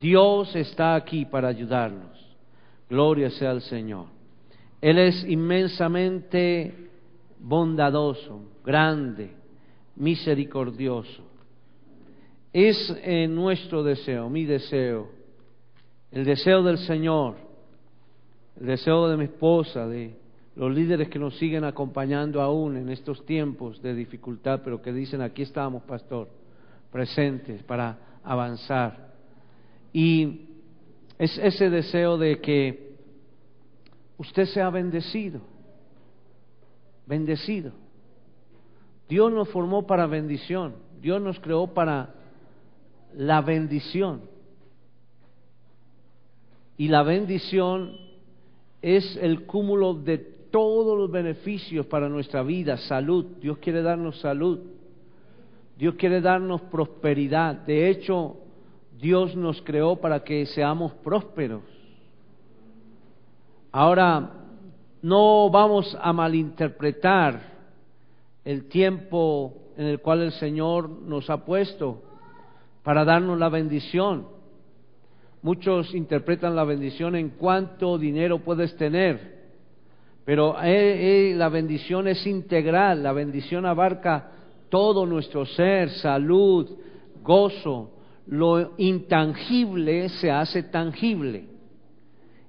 Dios está aquí para ayudarnos. Gloria sea al Señor. Él es inmensamente bondadoso, grande, misericordioso. Es nuestro deseo, mi deseo, el deseo del Señor, el deseo de mi esposa, de los líderes que nos siguen acompañando aún en estos tiempos de dificultad, pero que dicen: aquí estamos, pastor, presentes para avanzar. Y es ese deseo de que usted sea bendecido, bendecido. Dios nos formó para bendición, Dios nos creó para la bendición. Y la bendición es el cúmulo de todos los beneficios para nuestra vida. Salud, Dios quiere darnos salud, Dios quiere darnos prosperidad. De hecho, Dios nos creó para que seamos prósperos. Ahora, no vamos a malinterpretar el tiempo en el cual el Señor nos ha puesto para darnos la bendición. Muchos interpretan la bendición en cuánto dinero puedes tener, pero la bendición es integral. La bendición abarca todo nuestro ser, salud, gozo. Lo intangible se hace tangible.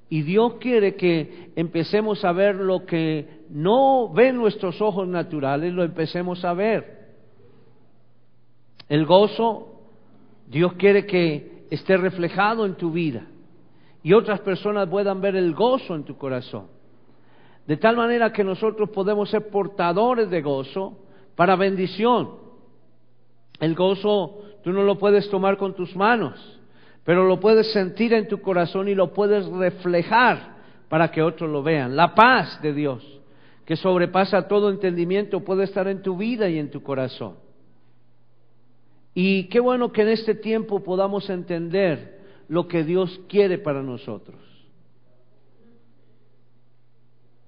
Y Dios quiere que empecemos a ver lo que no ven nuestros ojos naturales, lo empecemos a ver. El gozo, Dios quiere que esté reflejado en tu vida y otras personas puedan ver el gozo en tu corazón. De tal manera que nosotros podemos ser portadores de gozo para bendición. El gozo tú no lo puedes tomar con tus manos, pero lo puedes sentir en tu corazón y lo puedes reflejar para que otros lo vean. La paz de Dios, que sobrepasa todo entendimiento, puede estar en tu vida y en tu corazón. Y qué bueno que en este tiempo podamos entender lo que Dios quiere para nosotros.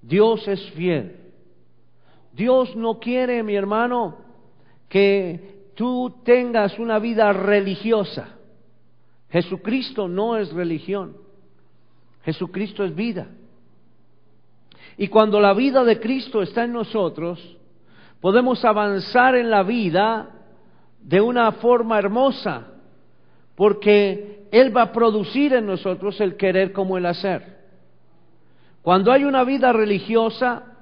Dios es fiel. Dios no quiere, mi hermano, que tú tengas una vida religiosa. Jesucristo no es religión. Jesucristo es vida. Y cuando la vida de Cristo está en nosotros, podemos avanzar en la vida de una forma hermosa, porque Él va a producir en nosotros el querer como el hacer. Cuando hay una vida religiosa,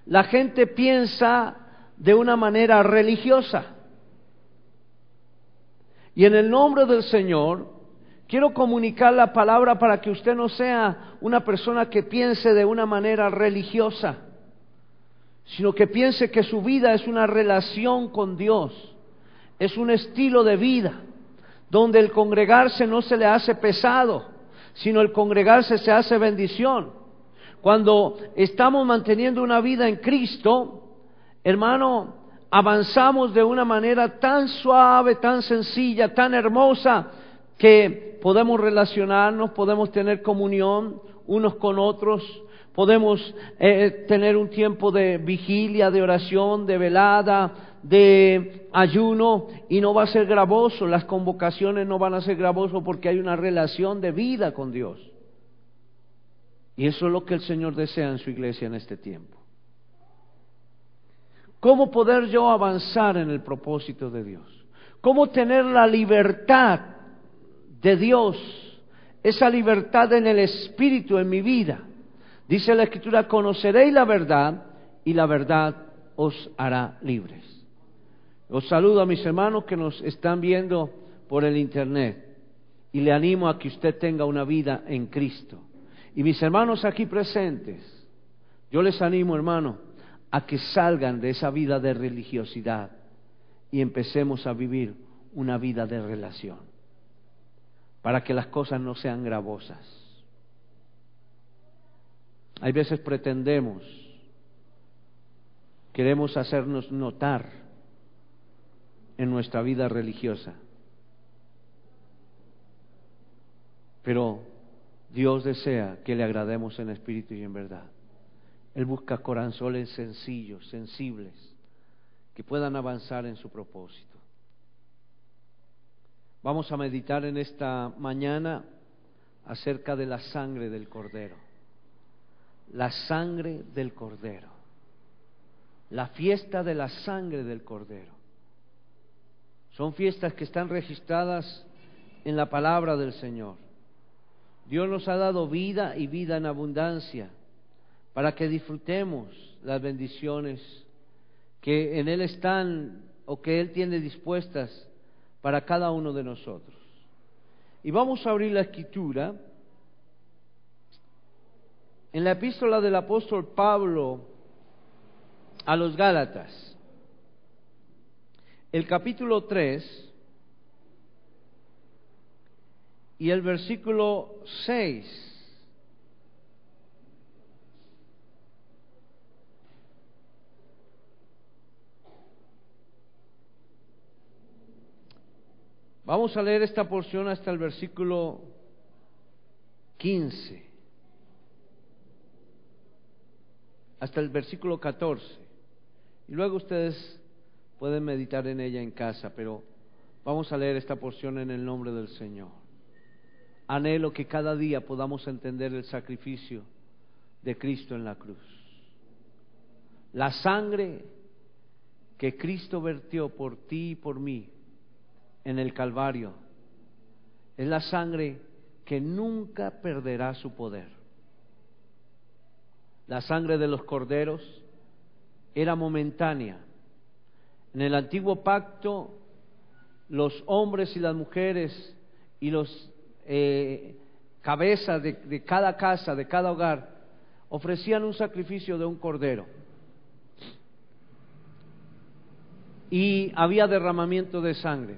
la gente piensa de una manera religiosa. Y en el nombre del Señor, quiero comunicar la palabra para que usted no sea una persona que piense de una manera religiosa, sino que piense que su vida es una relación con Dios. Es un estilo de vida donde el congregarse no se le hace pesado, sino el congregarse se hace bendición. Cuando estamos manteniendo una vida en Cristo, hermano, avanzamos de una manera tan suave, tan sencilla, tan hermosa, que podemos relacionarnos, podemos tener comunión unos con otros, podemos tener un tiempo de vigilia, de oración, de velada, de ayuno, y no va a ser gravoso. Las convocaciones no van a ser gravosas porque hay una relación de vida con Dios. Y eso es lo que el Señor desea en su iglesia en este tiempo. ¿Cómo poder yo avanzar en el propósito de Dios? ¿Cómo tener la libertad de Dios? Esa libertad en el Espíritu en mi vida. Dice la Escritura: conoceréis la verdad y la verdad os hará libres. Os saludo a mis hermanos que nos están viendo por el internet y le animo a que usted tenga una vida en Cristo. Y mis hermanos aquí presentes, yo les animo, hermano, a que salgan de esa vida de religiosidad y empecemos a vivir una vida de relación, para que las cosas no sean gravosas. Hay veces queremos hacernos notar en nuestra vida religiosa, pero Dios desea que le agrademos en espíritu y en verdad. Él busca corazones sencillos, sensibles, que puedan avanzar en su propósito. Vamos a meditar en esta mañana acerca de la sangre del Cordero. La sangre del Cordero. La fiesta de la sangre del Cordero. Son fiestas que están registradas en la palabra del Señor. Dios nos ha dado vida y vida en abundancia para que disfrutemos las bendiciones que en Él están o que Él tiene dispuestas para cada uno de nosotros. Y vamos a abrir la Escritura en la epístola del apóstol Pablo a los Gálatas, el capítulo 3 y el versículo 6. Vamos a leer esta porción hasta el versículo 15, hasta el versículo 14. Y luego ustedes pueden meditar en ella en casa, pero vamos a leer esta porción en el nombre del Señor. Anhelo que cada día podamos entender el sacrificio de Cristo en la cruz. La sangre que Cristo vertió por ti y por mí en el Calvario es la sangre que nunca perderá su poder. La sangre de los corderos era momentánea. En el antiguo pacto, los hombres y las mujeres y los cabezas de cada casa, de cada hogar, ofrecían un sacrificio de un cordero. Y había derramamiento de sangre.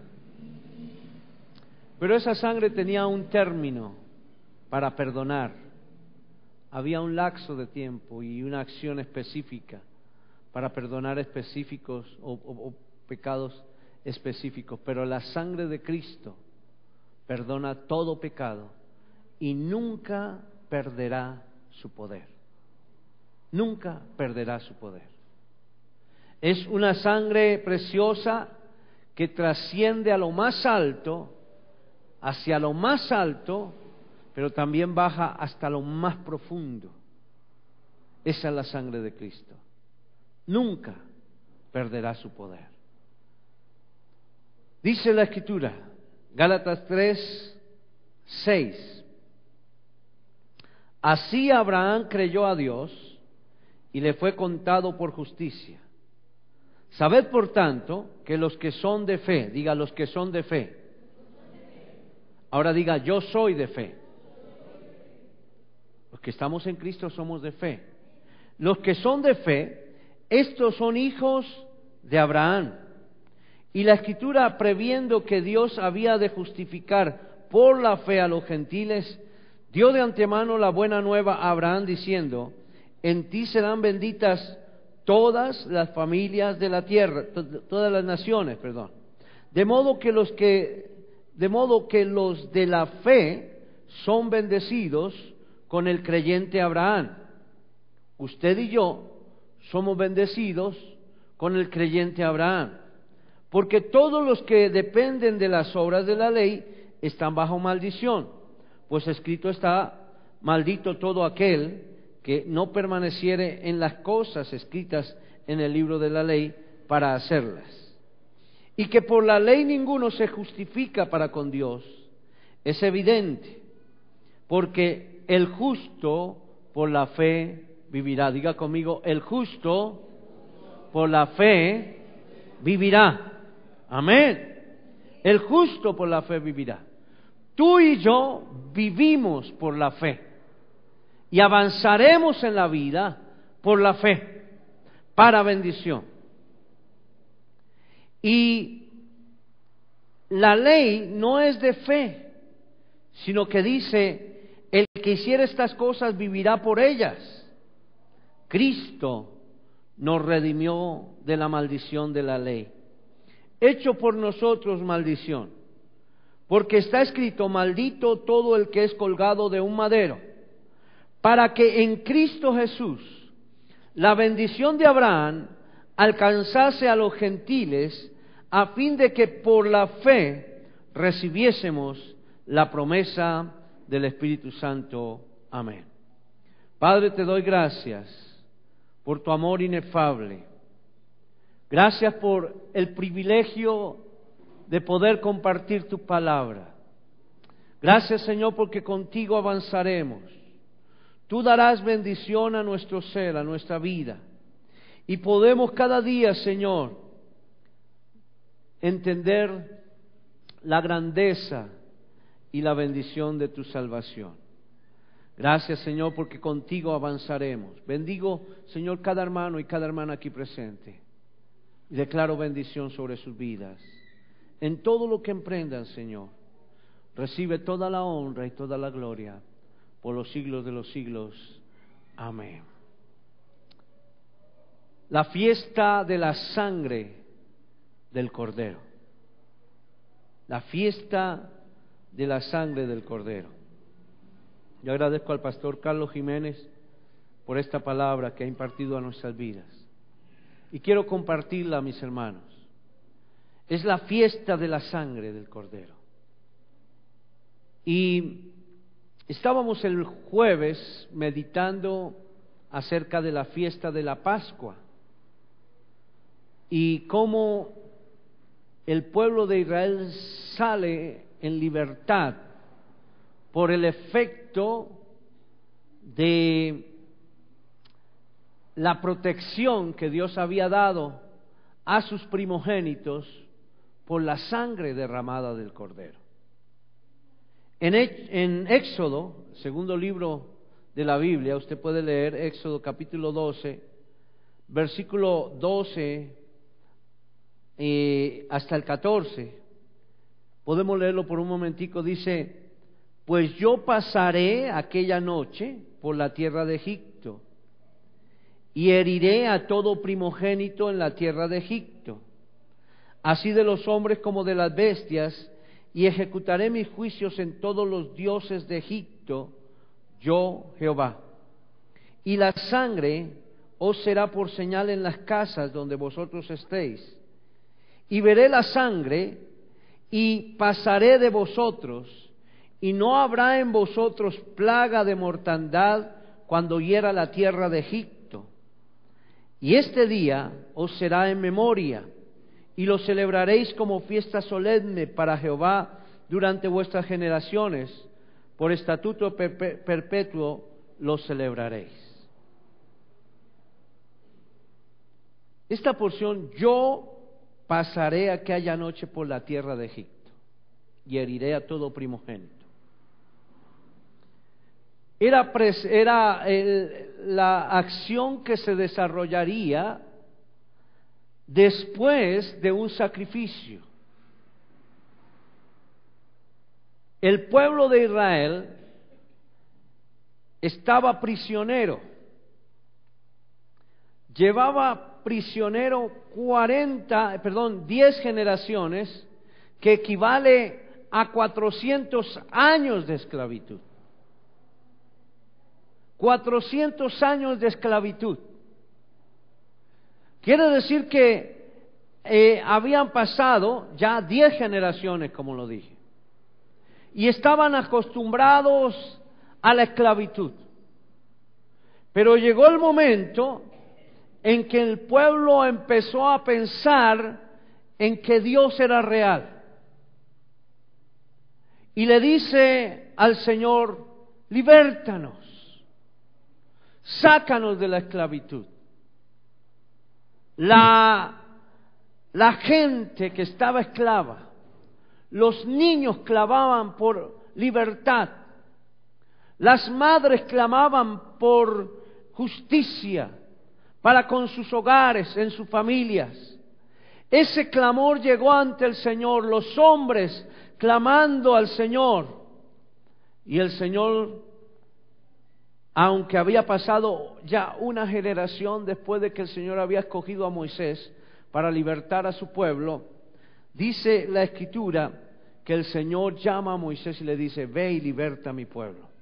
Pero esa sangre tenía un término para perdonar. Había un lapso de tiempo y una acción específica para perdonar específicos o pecados específicos. Pero la sangre de Cristo perdona todo pecado y nunca perderá su poder. Nunca perderá su poder. Es una sangre preciosa que trasciende a lo más alto, hacia lo más alto, pero también baja hasta lo más profundo. Esa es la sangre de Cristo. Nunca perderá su poder. Dice la Escritura, Gálatas 3, 6. Así Abraham creyó a Dios y le fue contado por justicia. Sabed por tanto que los que son de fe, diga los que son de fe. Ahora diga yo soy de fe. Los que estamos en Cristo somos de fe. Los que son de fe, estos son hijos de Abraham. Y la Escritura, previendo que Dios había de justificar por la fe a los gentiles, dio de antemano la buena nueva a Abraham diciendo: en ti serán benditas todas las familias de la tierra, todas las naciones, perdón. De modo que los de la fe son bendecidos con el creyente Abraham. Usted y yo somos bendecidos con el creyente Abraham, porque todos los que dependen de las obras de la ley están bajo maldición, pues escrito está: maldito todo aquel que no permaneciere en las cosas escritas en el libro de la ley para hacerlas. Y que por la ley ninguno se justifica para con Dios, es evidente, porque el justo por la fe vivirá. Diga conmigo, el justo por la fe vivirá. Amén. El justo por la fe vivirá. Tú y yo vivimos por la fe y avanzaremos en la vida por la fe, para bendición. Y la ley no es de fe, sino que dice: el que hiciera estas cosas vivirá por ellas. Cristo nos redimió de la maldición de la ley, hecho por nosotros maldición, porque está escrito: maldito todo el que es colgado de un madero, para que en Cristo Jesús la bendición de Abraham alcanzase a los gentiles, a fin de que por la fe recibiésemos la promesa del Espíritu Santo. Amén. Padre, te doy gracias por tu amor inefable. Gracias por el privilegio de poder compartir tu palabra. Gracias, Señor, porque contigo avanzaremos. Tú darás bendición a nuestro ser, a nuestra vida. Y podemos cada día, Señor, entender la grandeza y la bendición de tu salvación. Gracias, Señor, porque contigo avanzaremos. Bendigo, Señor, cada hermano y cada hermana aquí presente. Y declaro bendición sobre sus vidas. En todo lo que emprendan, Señor, recibe toda la honra y toda la gloria por los siglos de los siglos. Amén. La fiesta de la sangre del Cordero. La fiesta de la sangre del Cordero. Yo agradezco al pastor Carlos Jiménez por esta palabra que ha impartido a nuestras vidas. Y quiero compartirla a mis hermanos. Es la fiesta de la sangre del Cordero. Y estábamos el jueves meditando acerca de la fiesta de la Pascua y cómo el pueblo de Israel sale en libertad por el efecto de la protección que Dios había dado a sus primogénitos por la sangre derramada del Cordero. En Éxodo, segundo libro de la Biblia, usted puede leer Éxodo capítulo 12, versículo 12 hasta el 14. Podemos leerlo por un momentico. Dice: pues yo pasaré aquella noche por la tierra de Egipto y heriré a todo primogénito en la tierra de Egipto, así de los hombres como de las bestias, y ejecutaré mis juicios en todos los dioses de Egipto, yo Jehová. Y la sangre os será por señal en las casas donde vosotros estéis. Y veré la sangre y pasaré de vosotros, y no habrá en vosotros plaga de mortandad cuando hiera la tierra de Egipto. Y este día os será en memoria, y lo celebraréis como fiesta solemne para Jehová durante vuestras generaciones. Por estatuto perpetuo lo celebraréis. Esta porción: yo pasaré aquella noche por la tierra de Egipto y heriré a todo primogénito. Era la acción que se desarrollaría después de un sacrificio. El pueblo de Israel estaba prisionero. Llevaba prisionero 10 generaciones, que equivale a 400 años de esclavitud. 400 años de esclavitud. Quiere decir que habían pasado ya 10 generaciones, como lo dije, y estaban acostumbrados a la esclavitud. Pero llegó el momento en que el pueblo empezó a pensar en que Dios era real. Y le dice al Señor: libértanos, sácanos de la esclavitud. La gente que estaba esclava, los niños clamaban por libertad, las madres clamaban por justicia para con sus hogares, en sus familias. Ese clamor llegó ante el Señor, los hombres clamando al Señor, y el Señor, aunque había pasado ya una generación después de que el Señor había escogido a Moisés para libertar a su pueblo, dice la Escritura que el Señor llama a Moisés y le dice: ve y liberta a mi pueblo.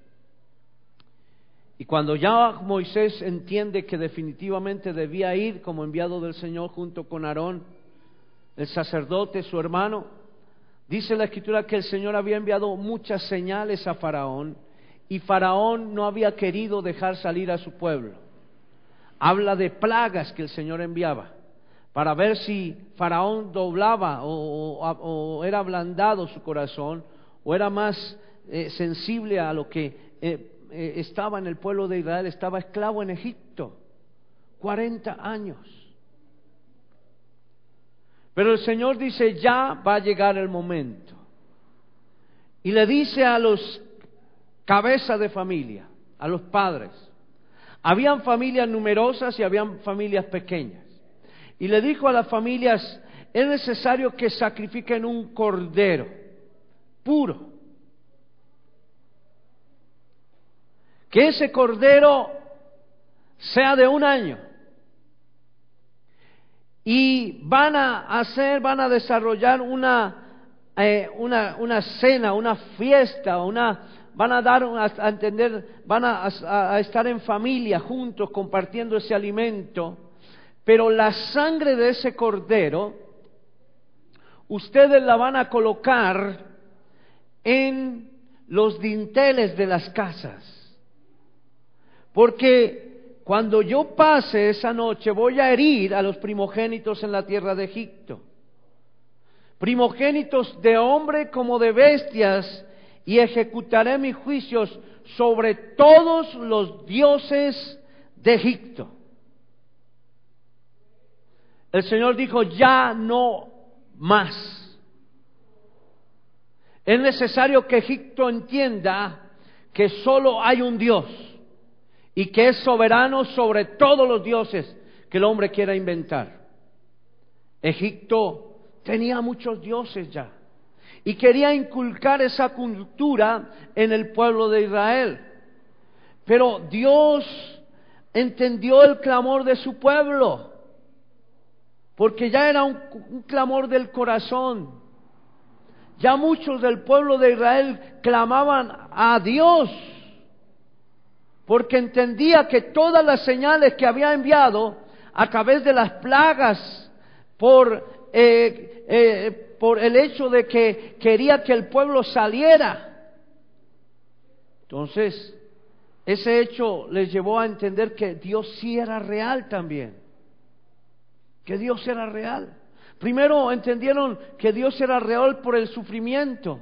Y cuando ya Moisés entiende que definitivamente debía ir como enviado del Señor junto con Aarón, el sacerdote, su hermano, Dice la Escritura que el Señor había enviado muchas señales a Faraón y Faraón no había querido dejar salir a su pueblo. Habla de plagas que el Señor enviaba para ver si Faraón doblaba o era ablandado su corazón o era más sensible a lo que estaba en el pueblo de Israel. Estaba esclavo en Egipto 40 años. Pero el Señor dice, ya va a llegar el momento. Y le dice a los cabezas de familia, a los padres. Habían familias numerosas y habían familias pequeñas. Y le dijo a las familias, es necesario que sacrifiquen un cordero puro. Que ese cordero sea de 1 año. Y van a desarrollar una cena, una fiesta, van a dar a entender, van a estar en familia juntos compartiendo ese alimento, pero la sangre de ese cordero, ustedes la van a colocar en los dinteles de las casas, porque cuando yo pase esa noche voy a herir a los primogénitos en la tierra de Egipto, primogénitos de hombre como de bestias, y ejecutaré mis juicios sobre todos los dioses de Egipto. El Señor dijo, ya no más. Es necesario que Egipto entienda que solo hay un Dios y que es soberano sobre todos los dioses que el hombre quiera inventar. Egipto tenía muchos dioses ya y quería inculcar esa cultura en el pueblo de Israel. Pero Dios entendió el clamor de su pueblo, porque ya era un clamor del corazón. Ya muchos del pueblo de Israel clamaban a Dios, porque entendía que todas las señales que había enviado a través de las plagas, por el hecho de que quería que el pueblo saliera. Entonces, ese hecho les llevó a entender que Dios sí era real también, que Dios era real. Primero entendieron que Dios era real por el sufrimiento,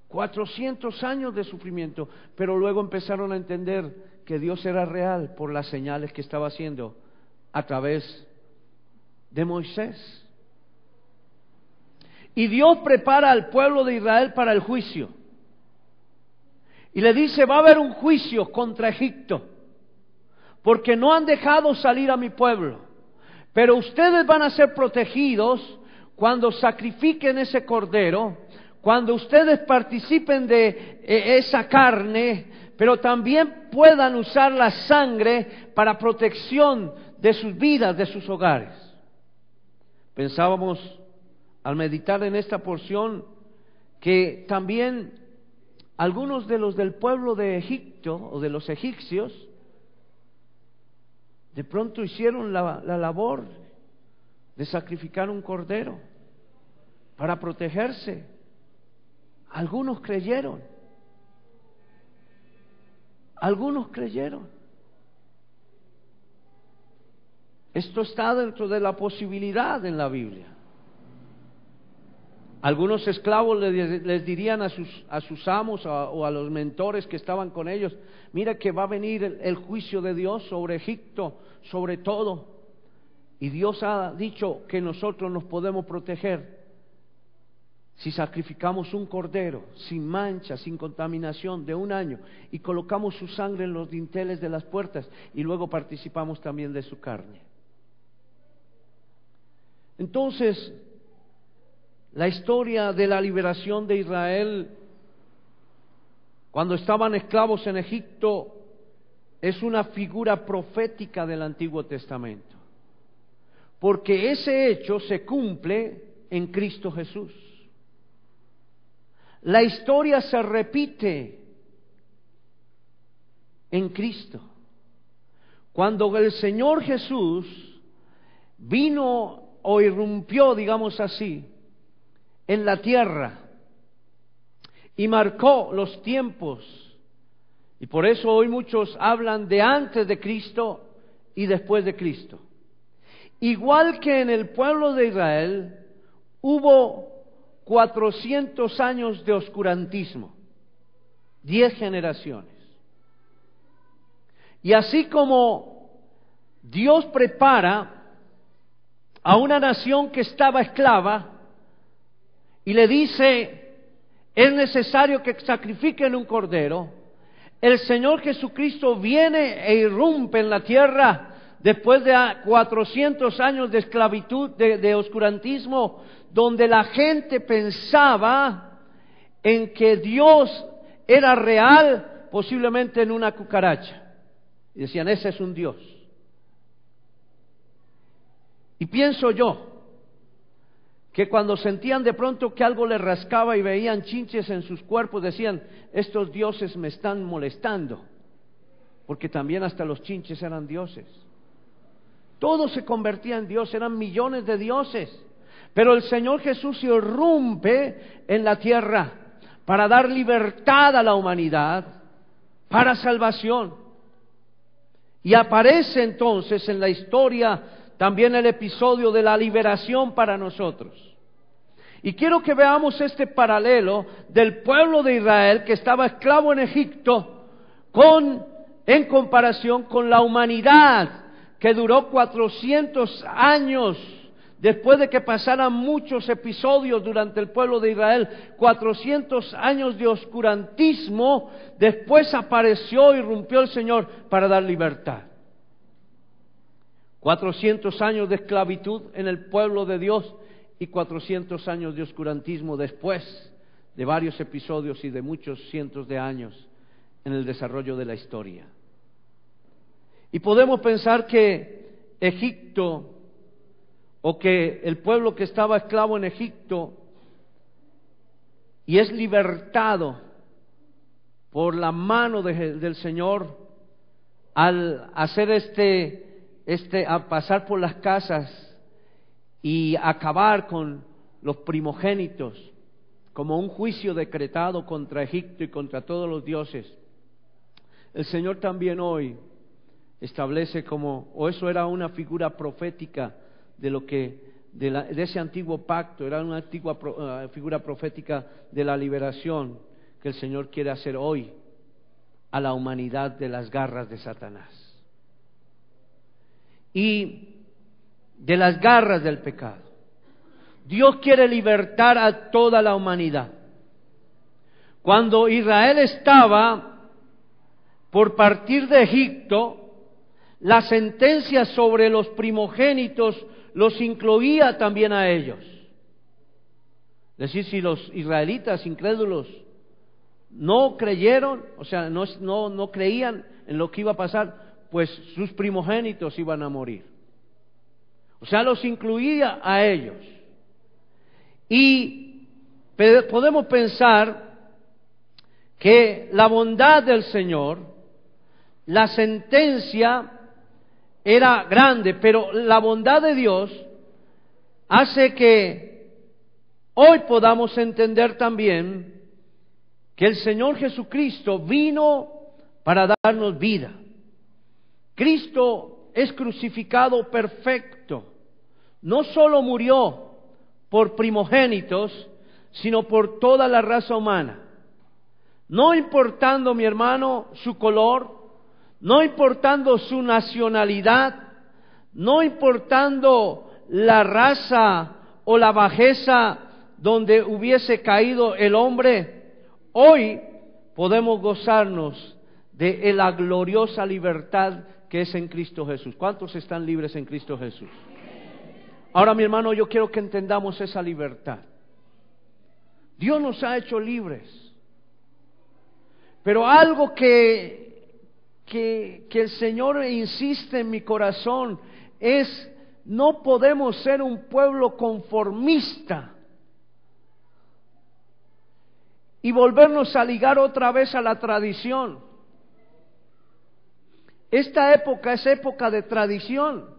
400 años de sufrimiento, pero luego empezaron a entender que Dios era real por las señales que estaba haciendo a través de Moisés. Y Dios prepara al pueblo de Israel para el juicio. Y le dice, va a haber un juicio contra Egipto, porque no han dejado salir a mi pueblo. Pero ustedes van a ser protegidos cuando sacrifiquen ese cordero, cuando ustedes participen de esa carne, pero también puedan usar la sangre para protección de sus vidas, de sus hogares. Pensábamos al meditar en esta porción que también algunos de los del pueblo de Egipto o de los egipcios de pronto hicieron la labor de sacrificar un cordero para protegerse. Algunos creyeron. Esto está dentro de la posibilidad en la Biblia. Algunos esclavos les dirían a sus amos o a los mentores que estaban con ellos, mira que va a venir el juicio de Dios sobre Egipto, sobre todo. Y Dios ha dicho que nosotros nos podemos proteger si sacrificamos un cordero sin mancha, sin contaminación, de 1 año, y colocamos su sangre en los dinteles de las puertas y luego participamos también de su carne. Entonces, la historia de la liberación de Israel cuando estaban esclavos en Egipto es una figura profética del Antiguo Testamento, porque ese hecho se cumple en Cristo Jesús. La historia se repite en Cristo. Cuando el Señor Jesús vino o irrumpió, digamos así, en la tierra y marcó los tiempos. Y por eso hoy muchos hablan de antes de Cristo y después de Cristo. Igual que en el pueblo de Israel hubo 400 años de oscurantismo, 10 generaciones. Y así como Dios prepara a una nación que estaba esclava y le dice, es necesario que sacrifiquen un cordero, el Señor Jesucristo viene e irrumpe en la tierra después de 400 años de esclavitud, de oscurantismo, donde la gente pensaba en que Dios era real, posiblemente en una cucaracha. Y decían, ese es un Dios. Y pienso yo que cuando sentían de pronto que algo les rascaba y veían chinches en sus cuerpos, decían, estos dioses me están molestando, porque también hasta los chinches eran dioses. Todo se convertía en Dios, eran millones de dioses. Pero el Señor Jesús irrumpe en la tierra para dar libertad a la humanidad, para salvación. Y aparece entonces en la historia también el episodio de la liberación para nosotros. Y quiero que veamos este paralelo del pueblo de Israel que estaba esclavo en Egipto en comparación con la humanidad que duró 400 años después de que pasaran muchos episodios durante el pueblo de Israel, 400 años de oscurantismo, después apareció y irrumpió el Señor para dar libertad. 400 años de esclavitud en el pueblo de Dios y 400 años de oscurantismo después de varios episodios y de muchos cientos de años en el desarrollo de la historia. Y podemos pensar que Egipto, o que el pueblo que estaba esclavo en Egipto y es libertado por la mano del Señor al hacer a pasar por las casas y acabar con los primogénitos como un juicio decretado contra Egipto y contra todos los dioses. El Señor también hoy establece o eso era una figura profética de ese antiguo pacto, era una antigua figura profética de la liberación que el Señor quiere hacer hoy a la humanidad de las garras de Satanás y de las garras del pecado. Dios quiere libertar a toda la humanidad. Cuando Israel estaba por partir de Egipto, la sentencia sobre los primogénitos los incluía también a ellos. Es decir, si los israelitas incrédulos no creyeron, o sea, no creían en lo que iba a pasar, pues sus primogénitos iban a morir. O sea, los incluía a ellos. Y podemos pensar que la bondad del Señor, la sentencia era grande, pero la bondad de Dios hace que hoy podamos entender también que el Señor Jesucristo vino para darnos vida. Cristo es crucificado perfecto. No solo murió por primogénitos, sino por toda la raza humana. No importando, mi hermano, su color, no importando su nacionalidad, no importando la raza o la bajeza donde hubiese caído el hombre, hoy podemos gozarnos de la gloriosa libertad que es en Cristo Jesús. ¿Cuántos están libres en Cristo Jesús? Ahora, mi hermano, yo quiero que entendamos esa libertad. Dios nos ha hecho libres, pero algo que el Señor insiste en mi corazón es: no podemos ser un pueblo conformista y volvernos a ligar otra vez a la tradición. Esta época es época de tradición.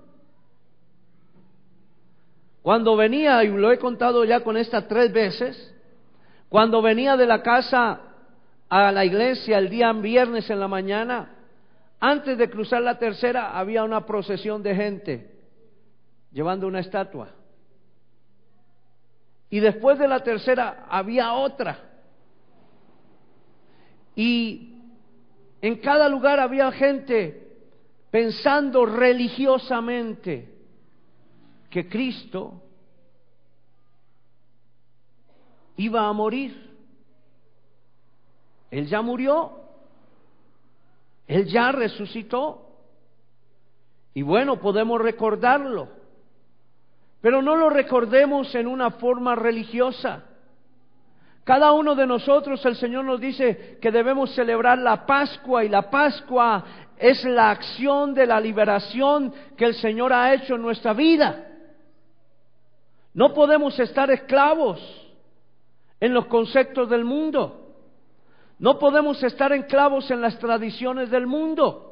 Cuando venía, y lo he contado ya con esta 3 veces, cuando venía de la casa a la iglesia el día viernes en la mañana, antes de cruzar la tercera había una procesión de gente llevando una estatua. Y después de la tercera había otra. Y en cada lugar había gente pensando religiosamente que Cristo iba a morir. Él ya murió, Él ya resucitó. Y bueno, podemos recordarlo, pero no lo recordemos en una forma religiosa. Cada uno de nosotros, el Señor nos dice que debemos celebrar la Pascua, y la Pascua es la acción de la liberación que el Señor ha hecho en nuestra vida. No podemos estar esclavos en los conceptos del mundo. No podemos estar esclavos en las tradiciones del mundo.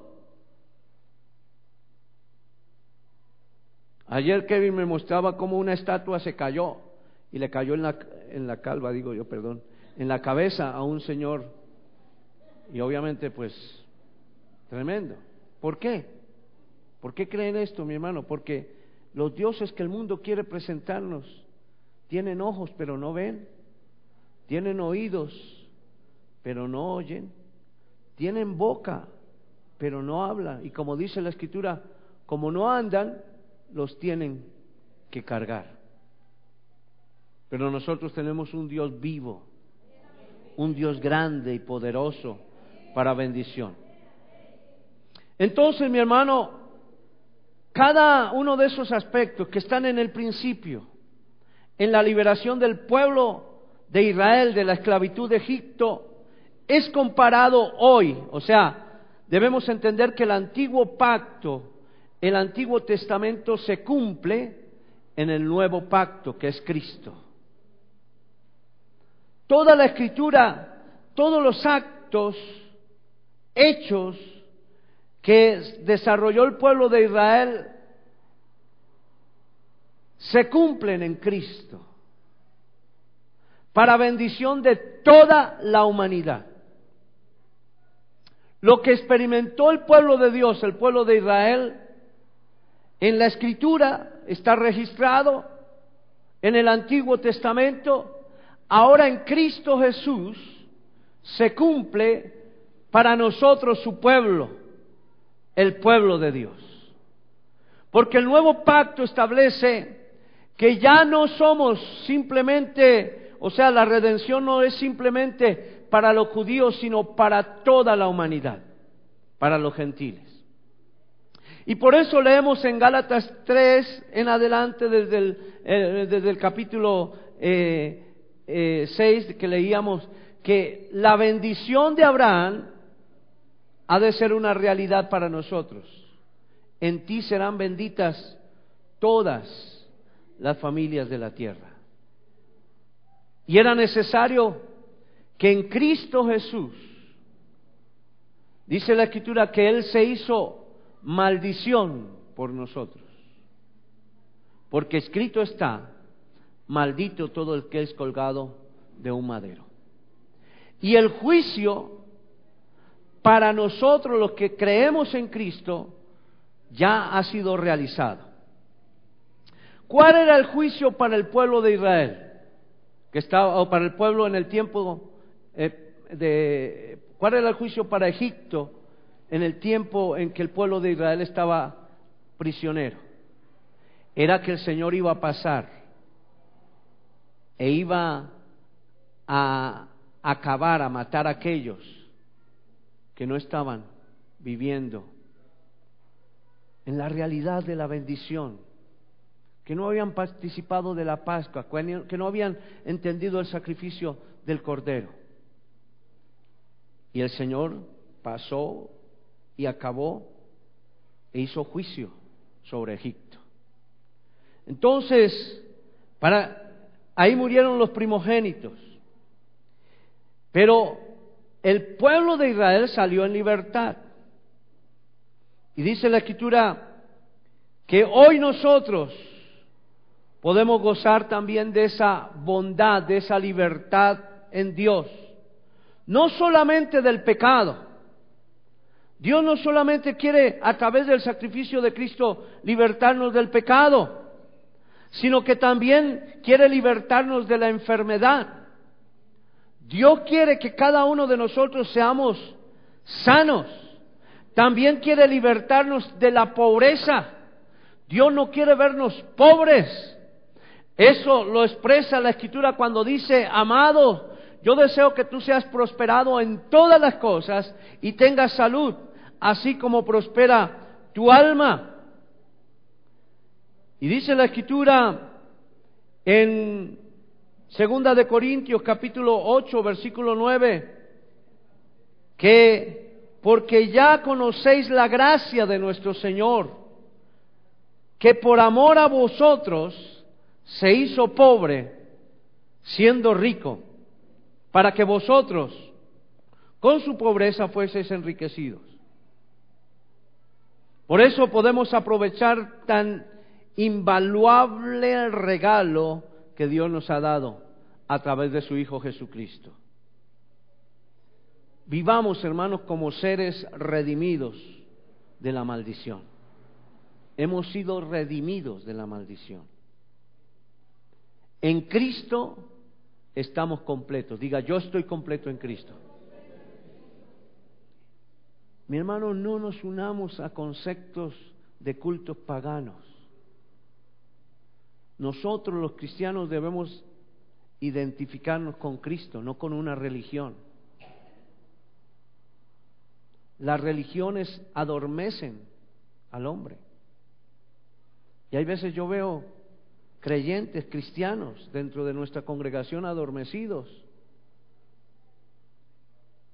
Ayer Kevin me mostraba cómo una estatua se cayó y le cayó en la calva, en la cabeza a un señor. Y obviamente pues tremendo. ¿Por qué? ¿Por qué creen esto, mi hermano? Porque los dioses que el mundo quiere presentarnos tienen ojos pero no ven, tienen oídos pero no oyen, tienen boca pero no hablan, y como dice la Escritura, como no andan, los tienen que cargar. Pero nosotros tenemos un Dios vivo, un Dios grande y poderoso para bendición. Entonces, mi hermano, cada uno de esos aspectos que están en el principio, en la liberación del pueblo de Israel de la esclavitud de Egipto, es comparado hoy. O sea, debemos entender que el antiguo pacto, el Antiguo Testamento, se cumple en el nuevo pacto, que es Cristo. Toda la Escritura, todos los actos, hechos que desarrolló el pueblo de Israel, se cumplen en Cristo, para bendición de toda la humanidad. Lo que experimentó el pueblo de Dios, el pueblo de Israel, en la Escritura está registrado, en el Antiguo Testamento. Ahora en Cristo Jesús se cumple para nosotros, su pueblo, el pueblo de Dios. Porque el nuevo pacto establece que ya no somos simplemente, o sea, la redención no es simplemente para los judíos, sino para toda la humanidad, para los gentiles. Y por eso leemos en Gálatas 3 en adelante, desde el capítulo 6 que leíamos, que la bendición de Abraham ha de ser una realidad para nosotros. En ti serán benditas todas las familias de la tierra. Y era necesario que en Cristo Jesús, dice la Escritura, que Él se hizo maldición por nosotros, porque escrito está: maldito todo el que es colgado de un madero. Y el juicio para nosotros los que creemos en Cristo ya ha sido realizado. ¿Cuál era el juicio para el pueblo de Israel? O para el pueblo en el tiempo ¿cuál era el juicio para Egipto en el tiempo en que el pueblo de Israel estaba prisionero? Era que el Señor iba a pasar e iba a acabar, a matar a aquellos que no estaban viviendo en la realidad de la bendición, que no habían participado de la Pascua, que no habían entendido el sacrificio del Cordero. Y el Señor pasó y acabó e hizo juicio sobre Egipto. Entonces, ahí murieron los primogénitos, pero el pueblo de Israel salió en libertad. Y dice la Escritura que hoy nosotros podemos gozar también de esa bondad, de esa libertad en Dios. No solamente del pecado. Dios no solamente quiere a través del sacrificio de Cristo libertarnos del pecado, sino que también quiere libertarnos de la enfermedad. Dios quiere que cada uno de nosotros seamos sanos. También quiere libertarnos de la pobreza. Dios no quiere vernos pobres. Eso lo expresa la Escritura cuando dice: amado, yo deseo que tú seas prosperado en todas las cosas y tengas salud, así como prospera tu alma. Y dice la Escritura en 2 de Corintios capítulo 8 versículo 9, que porque ya conocéis la gracia de nuestro Señor, que por amor a vosotros se hizo pobre, siendo rico, para que vosotros con su pobreza fueseis enriquecidos. Por eso podemos aprovechar tan invaluable regalo que Dios nos ha dado a través de su Hijo Jesucristo. Vivamos, hermanos, como seres redimidos de la maldición. Hemos sido redimidos de la maldición. En Cristo estamos completos. Diga: yo estoy completo en Cristo. Mi hermano, no nos unamos a conceptos de cultos paganos. Nosotros los cristianos debemos identificarnos con Cristo, no con una religión. Las religiones adormecen al hombre. Y hay veces yo veo creyentes cristianos dentro de nuestra congregación adormecidos,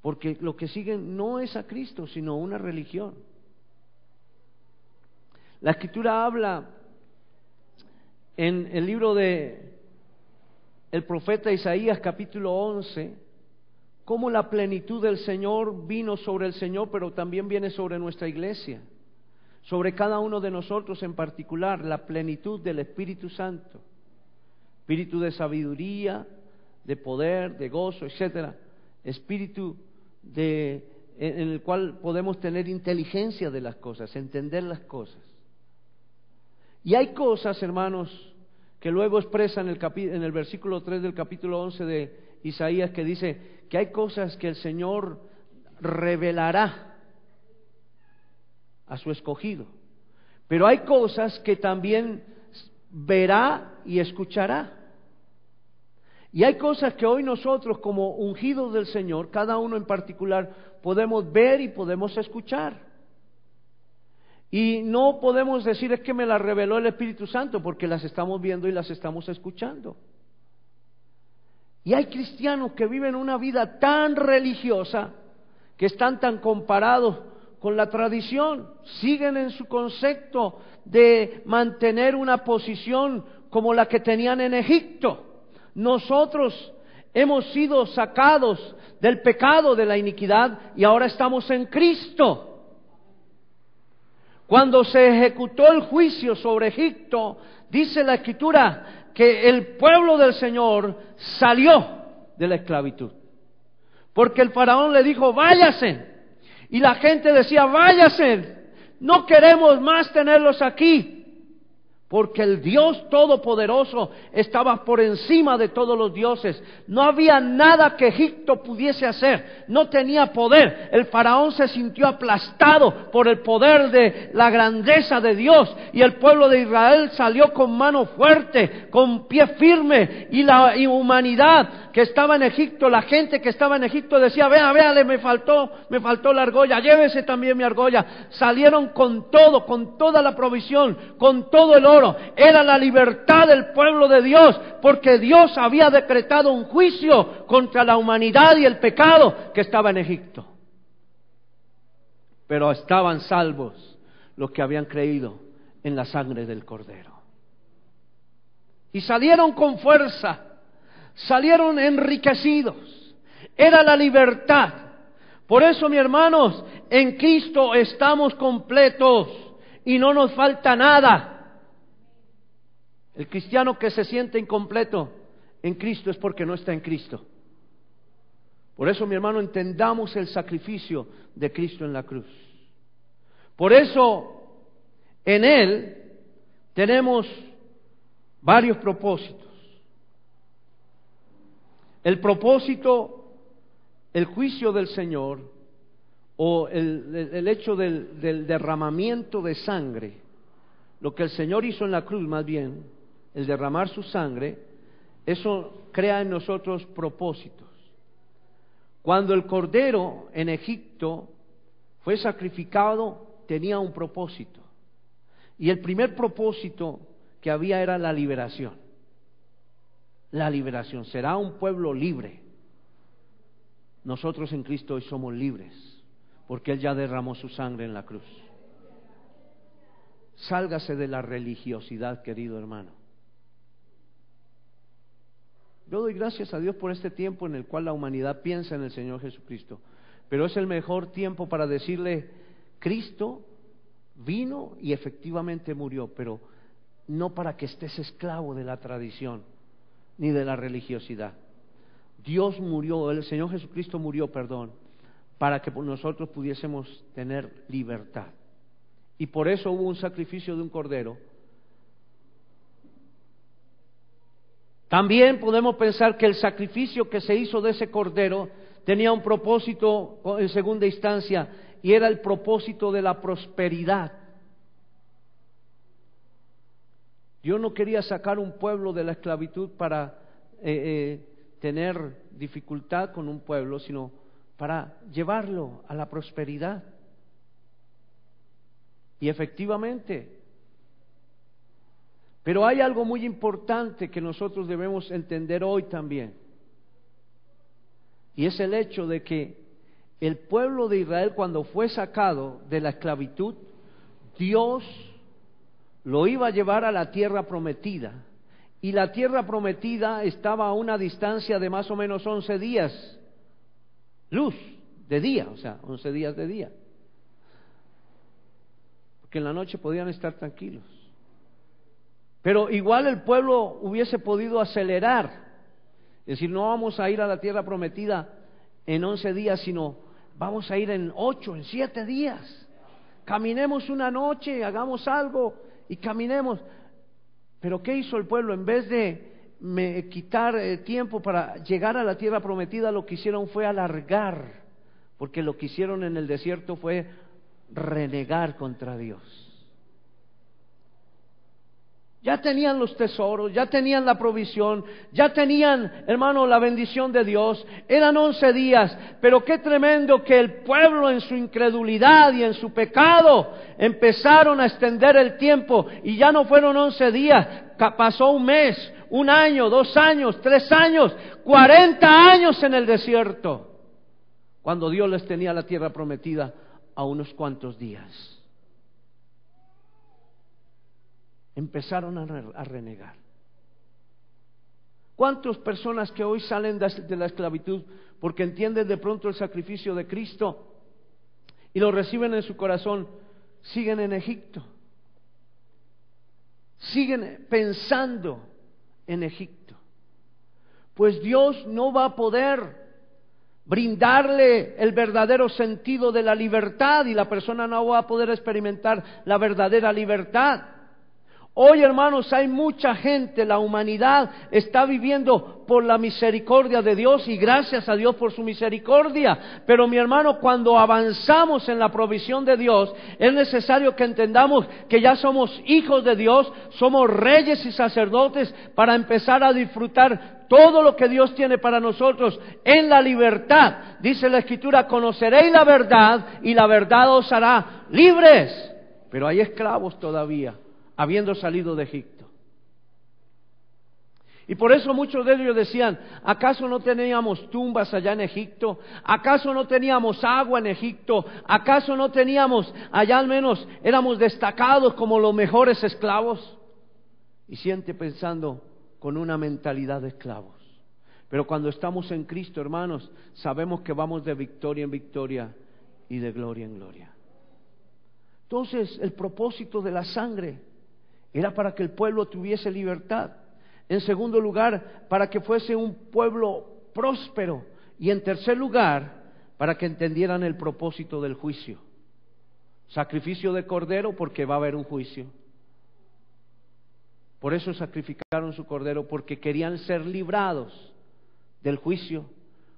porque lo que siguen no es a Cristo, sino una religión. La Escritura habla en el libro de el profeta Isaías capítulo 11, cómo la plenitud del Señor vino sobre el Señor, pero también viene sobre nuestra iglesia, sobre cada uno de nosotros en particular, la plenitud del Espíritu Santo, espíritu de sabiduría, de poder, de gozo, etcétera, espíritu en el cual podemos tener inteligencia de las cosas, entender las cosas. Y hay cosas, hermanos, que luego expresa en el versículo 3 del capítulo 11 de Isaías, que dice que hay cosas que el Señor revelará a su escogido, pero hay cosas que también verá y escuchará. Y hay cosas que hoy nosotros, como ungidos del Señor, cada uno en particular, podemos ver y podemos escuchar. Y no podemos decir: es que me las reveló el Espíritu Santo, porque las estamos viendo y las estamos escuchando. Y hay cristianos que viven una vida tan religiosa, que están tan comparados con la tradición, siguen en su concepto de mantener una posición como la que tenían en Egipto. Nosotros hemos sido sacados del pecado, de la iniquidad, y ahora estamos en Cristo. Cuando se ejecutó el juicio sobre Egipto, dice la Escritura que el pueblo del Señor salió de la esclavitud, porque el faraón le dijo: váyase, y la gente decía: váyase, no queremos más tenerlos aquí, porque el Dios Todopoderoso estaba por encima de todos los dioses. No había nada que Egipto pudiese hacer, no tenía poder. El faraón se sintió aplastado por el poder de la grandeza de Dios, y el pueblo de Israel salió con mano fuerte, con pie firme, y la humanidad que estaba en Egipto, la gente que estaba en Egipto decía: véale, me faltó la argolla, llévese también mi argolla. Salieron con todo, con toda la provisión, con todo el oro. Era la libertad del pueblo de Dios, porque Dios había decretado un juicio contra la humanidad y el pecado que estaba en Egipto. Pero estaban salvos los que habían creído en la sangre del Cordero. Y salieron con fuerza, salieron enriquecidos. Era la libertad. Por eso, mis hermanos, en Cristo estamos completos y no nos falta nada. El cristiano que se siente incompleto en Cristo es porque no está en Cristo. Por eso, mi hermano, entendamos el sacrificio de Cristo en la cruz. Por eso, en Él tenemos varios propósitos. El propósito, el juicio del Señor, o el hecho del derramamiento de sangre, lo que el Señor hizo en la cruz, más bien, el derramar su sangre, eso crea en nosotros propósitos. Cuando el cordero en Egipto fue sacrificado, tenía un propósito. Y el primer propósito que había era la liberación. La liberación. Será un pueblo libre. Nosotros en Cristo hoy somos libres, porque Él ya derramó su sangre en la cruz. Sálgase de la religiosidad, querido hermano. Yo doy gracias a Dios por este tiempo en el cual la humanidad piensa en el Señor Jesucristo, pero es el mejor tiempo para decirle: Cristo vino y efectivamente murió, pero no para que estés esclavo de la tradición ni de la religiosidad. Dios murió, el Señor Jesucristo murió, para que nosotros pudiésemos tener libertad. Y por eso hubo un sacrificio de un cordero. También podemos pensar que el sacrificio que se hizo de ese cordero tenía un propósito en segunda instancia, y era el propósito de la prosperidad. Dios no quería sacar un pueblo de la esclavitud para tener dificultad con un pueblo, sino para llevarlo a la prosperidad. Y efectivamente, pero hay algo muy importante que nosotros debemos entender hoy también, y es el hecho de que el pueblo de Israel, cuando fue sacado de la esclavitud, Dios lo iba a llevar a la tierra prometida, y la tierra prometida estaba a una distancia de más o menos 11 días luz de día, o sea, 11 días de día, porque en la noche podían estar tranquilos. Pero igual el pueblo hubiese podido acelerar, es decir, no vamos a ir a la tierra prometida en 11 días, sino vamos a ir en 8, en 7 días. Caminemos una noche, hagamos algo y caminemos. Pero ¿qué hizo el pueblo? En vez de quitar tiempo para llegar a la tierra prometida, lo que hicieron fue alargar, porque lo que hicieron en el desierto fue renegar contra Dios. Ya tenían los tesoros, ya tenían la provisión, ya tenían, hermano, la bendición de Dios. Eran 11 días, pero qué tremendo que el pueblo en su incredulidad y en su pecado empezaron a extender el tiempo, y ya no fueron 11 días, pasó un mes, un año, 2 años, 3 años, 40 años en el desierto, cuando Dios les tenía la tierra prometida a unos cuantos días. Empezaron a renegar. ¿Cuántas personas que hoy salen de la esclavitud porque entienden de pronto el sacrificio de Cristo y lo reciben en su corazón, siguen en Egipto? Siguen pensando en Egipto. Pues Dios no va a poder brindarle el verdadero sentido de la libertad, y la persona no va a poder experimentar la verdadera libertad. Hoy, hermanos, hay mucha gente, la humanidad está viviendo por la misericordia de Dios, y gracias a Dios por su misericordia. Pero mi hermano, cuando avanzamos en la provisión de Dios, es necesario que entendamos que ya somos hijos de Dios, somos reyes y sacerdotes, para empezar a disfrutar todo lo que Dios tiene para nosotros en la libertad. Dice la Escritura: conoceréis la verdad y la verdad os hará libres. Pero hay esclavos todavía, habiendo salido de Egipto. Y por eso muchos de ellos decían: ¿acaso no teníamos tumbas allá en Egipto? ¿Acaso no teníamos agua en Egipto? ¿Acaso no teníamos, allá al menos éramos destacados como los mejores esclavos? Y siente pensando con una mentalidad de esclavos. Pero cuando estamos en Cristo, hermanos, sabemos que vamos de victoria en victoria y de gloria en gloria. Entonces, el propósito de la sangre era para que el pueblo tuviese libertad. En segundo lugar, para que fuese un pueblo próspero. Y en tercer lugar, para que entendieran el propósito del juicio. Sacrificio de cordero porque va a haber un juicio. Por eso sacrificaron su cordero, porque querían ser librados del juicio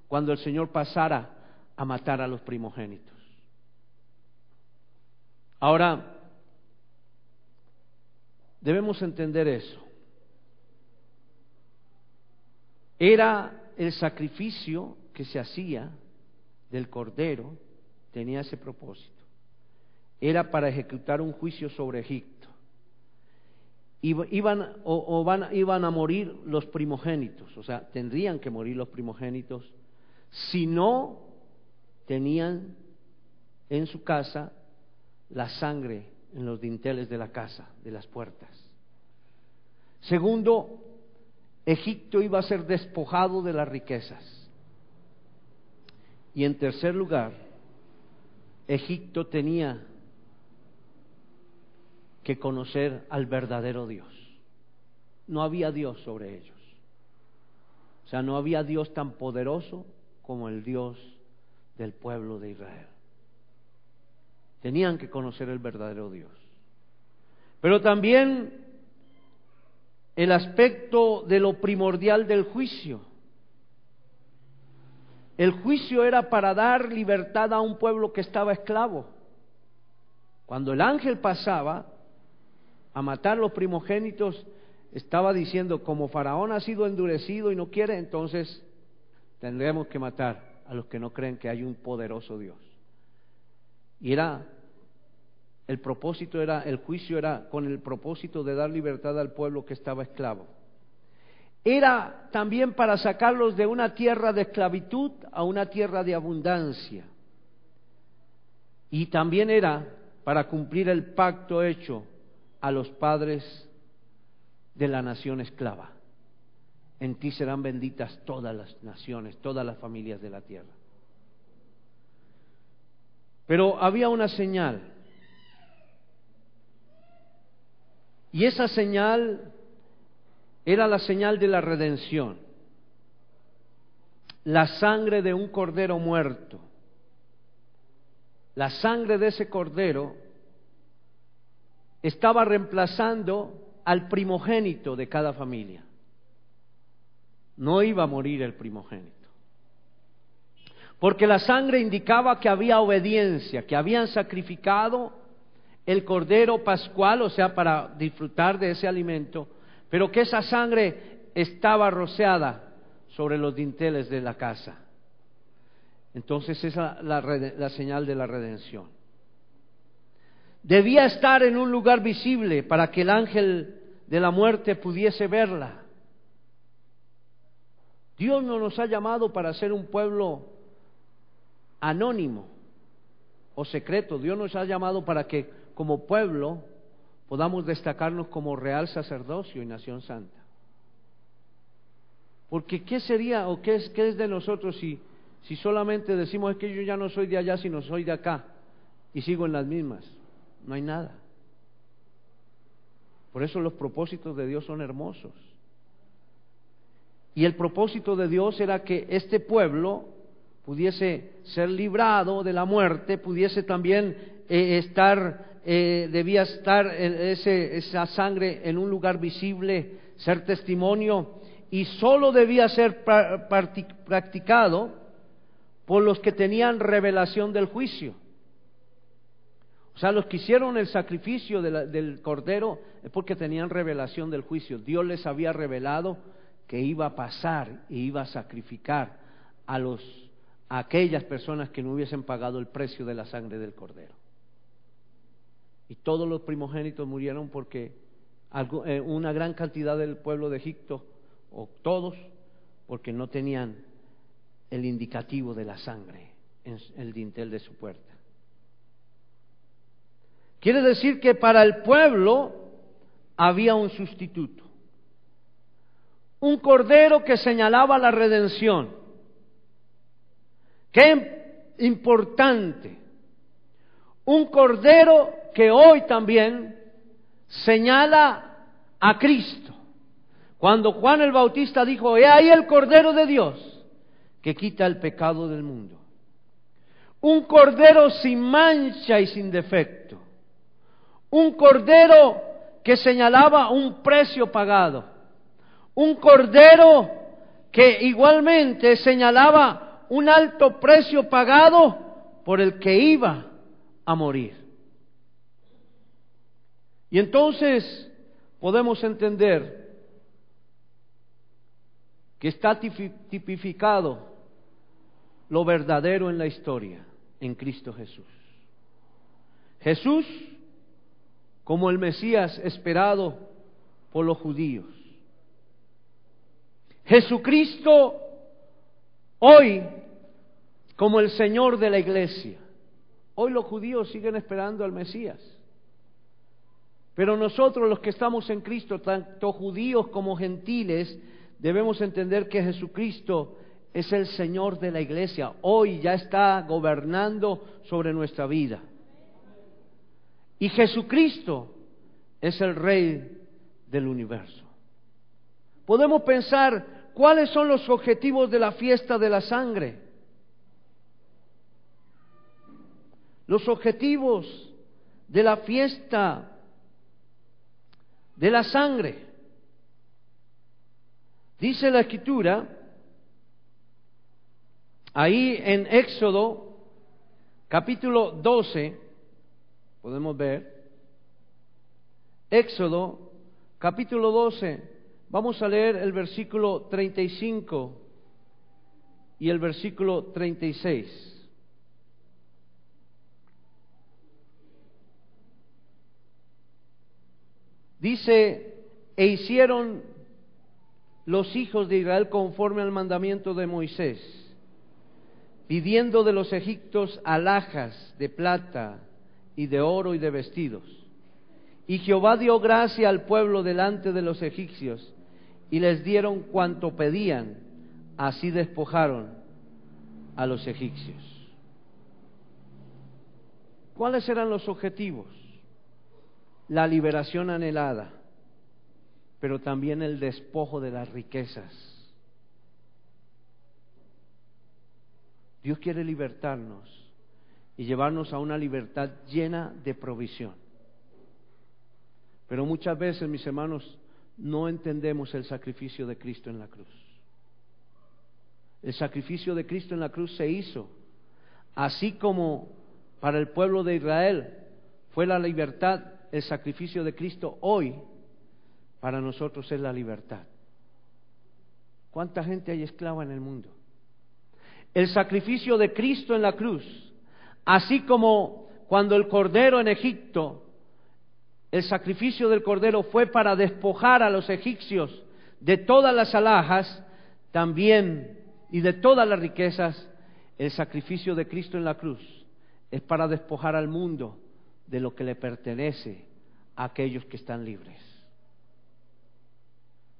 cuando el Señor pasara a matar a los primogénitos. Ahora, debemos entender eso. Era el sacrificio que se hacía del cordero, tenía ese propósito. Era para ejecutar un juicio sobre Egipto. Iban a morir los primogénitos, o sea, tendrían que morir los primogénitos si no tenían en su casa la sangre en los dinteles de la casa, de las puertas. Segundo, Egipto iba a ser despojado de las riquezas. Y en tercer lugar, Egipto tenía que conocer al verdadero Dios. No había Dios sobre ellos. O sea, no había Dios tan poderoso como el Dios del pueblo de Israel. Tenían que conocer el verdadero Dios. Pero también el aspecto de lo primordial del juicio. El juicio era para dar libertad a un pueblo que estaba esclavo. Cuando el ángel pasaba a matar los primogénitos, estaba diciendo, como Faraón ha sido endurecido y no quiere, entonces tendremos que matar a los que no creen que hay un poderoso Dios. Y el juicio era con el propósito de dar libertad al pueblo que estaba esclavo. Era también para sacarlos de una tierra de esclavitud a una tierra de abundancia. Y también era para cumplir el pacto hecho a los padres de la nación esclava. En ti serán benditas todas las naciones, todas las familias de la tierra. Pero había una señal. Y esa señal era la señal de la redención. La sangre de un cordero muerto. La sangre de ese cordero estaba reemplazando al primogénito de cada familia. No iba a morir el primogénito. Porque la sangre indicaba que había obediencia, que habían sacrificado el cordero pascual, o sea, para disfrutar de ese alimento, pero que esa sangre estaba rociada sobre los dinteles de la casa. Entonces esa es la señal de la redención. Debía estar en un lugar visible para que el ángel de la muerte pudiese verla. Dios no nos ha llamado para ser un pueblo anónimo o secreto. Dios nos ha llamado para que como pueblo podamos destacarnos como real sacerdocio y nación santa. Porque ¿qué sería o qué es de nosotros si solamente decimos es que yo ya no soy de allá sino soy de acá y sigo en las mismas? No hay nada. Por eso los propósitos de Dios son hermosos. Y el propósito de Dios era que este pueblo pudiese ser librado de la muerte, pudiese también debía estar esa sangre en un lugar visible, ser testimonio, y solo debía ser practicado por los que tenían revelación del juicio. O sea, los que hicieron el sacrificio del cordero es porque tenían revelación del juicio. Dios les había revelado que iba a pasar y iba a sacrificar a aquellas personas que no hubiesen pagado el precio de la sangre del cordero. Y todos los primogénitos murieron porque una gran cantidad del pueblo de Egipto, o todos, porque no tenían el indicativo de la sangre en el dintel de su puerta. Quiere decir que para el pueblo había un sustituto, un cordero que señalaba la redención. Qué importante, un cordero que hoy también señala a Cristo. Cuando Juan el Bautista dijo: he ahí el Cordero de Dios que quita el pecado del mundo. Un Cordero sin mancha y sin defecto. Un Cordero que señalaba un precio pagado. Un Cordero que igualmente señalaba un alto precio pagado por el que iba a morir. Y entonces podemos entender que está tipificado lo verdadero en la historia en Cristo Jesús. Jesús como el Mesías esperado por los judíos. Jesucristo hoy como el Señor de la iglesia. Hoy los judíos siguen esperando al Mesías. Pero nosotros los que estamos en Cristo, tanto judíos como gentiles, debemos entender que Jesucristo es el Señor de la iglesia. Hoy ya está gobernando sobre nuestra vida. Y Jesucristo es el Rey del universo. Podemos pensar cuáles son los objetivos de la fiesta de la sangre. Los objetivos de la fiesta de la sangre. Dice la Escritura, ahí en Éxodo, capítulo 12, podemos ver, Éxodo, capítulo 12, vamos a leer el versículo 35 y el versículo 36. Dice: e hicieron los hijos de Israel conforme al mandamiento de Moisés, pidiendo de los egipcios alhajas de plata y de oro y de vestidos. Y Jehová dio gracia al pueblo delante de los egipcios, y les dieron cuanto pedían, así despojaron a los egipcios. ¿Cuáles eran los objetivos? La liberación anhelada, pero también el despojo de las riquezas. Dios quiere libertarnos y llevarnos a una libertad llena de provisión. Pero muchas veces, mis hermanos, no entendemos el sacrificio de Cristo en la cruz. El sacrificio de Cristo en la cruz se hizo, así como para el pueblo de Israel fue la libertad. El sacrificio de Cristo hoy para nosotros es la libertad. ¿Cuánta gente hay esclava en el mundo? El sacrificio de Cristo en la cruz, así como cuando el cordero en Egipto, el sacrificio del cordero fue para despojar a los egipcios de todas las alhajas, también y de todas las riquezas, el sacrificio de Cristo en la cruz es para despojar al mundo de lo que le pertenece a aquellos que están libres.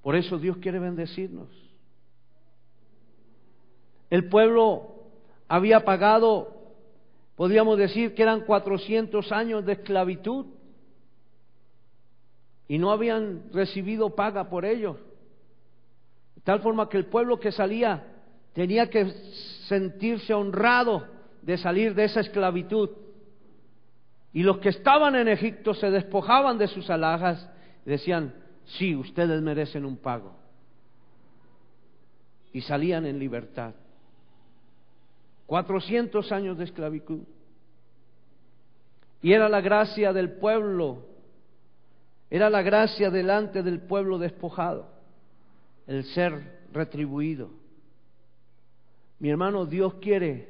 Por eso Dios quiere bendecirnos. El pueblo había pagado, podríamos decir que eran 400 años de esclavitud, y no habían recibido paga por ello. De tal forma que el pueblo que salía tenía que sentirse honrado de salir de esa esclavitud. Y los que estaban en Egipto se despojaban de sus alhajas y decían: sí, ustedes merecen un pago. Y salían en libertad. 400 años de esclavitud. Y era la gracia del pueblo, era la gracia delante del pueblo despojado, el ser retribuido. Mi hermano, Dios quiere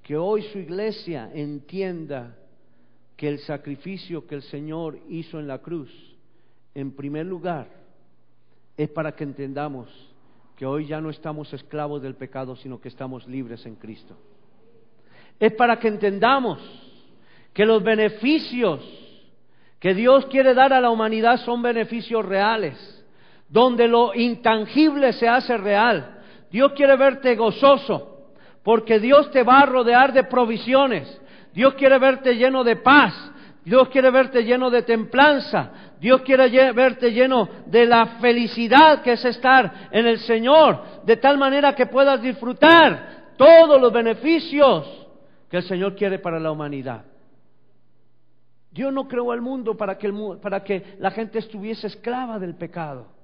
que hoy su iglesia entienda que el sacrificio que el Señor hizo en la cruz, en primer lugar, es para que entendamos que hoy ya no estamos esclavos del pecado, sino que estamos libres en Cristo. Es para que entendamos que los beneficios que Dios quiere dar a la humanidad son beneficios reales, donde lo intangible se hace real. Dios quiere verte gozoso, porque Dios te va a rodear de provisiones. Dios quiere verte lleno de paz. Dios quiere verte lleno de templanza. Dios quiere verte lleno de la felicidad que es estar en el Señor, de tal manera que puedas disfrutar todos los beneficios que el Señor quiere para la humanidad. Dios no creó el mundo para que la gente estuviese esclava del pecado.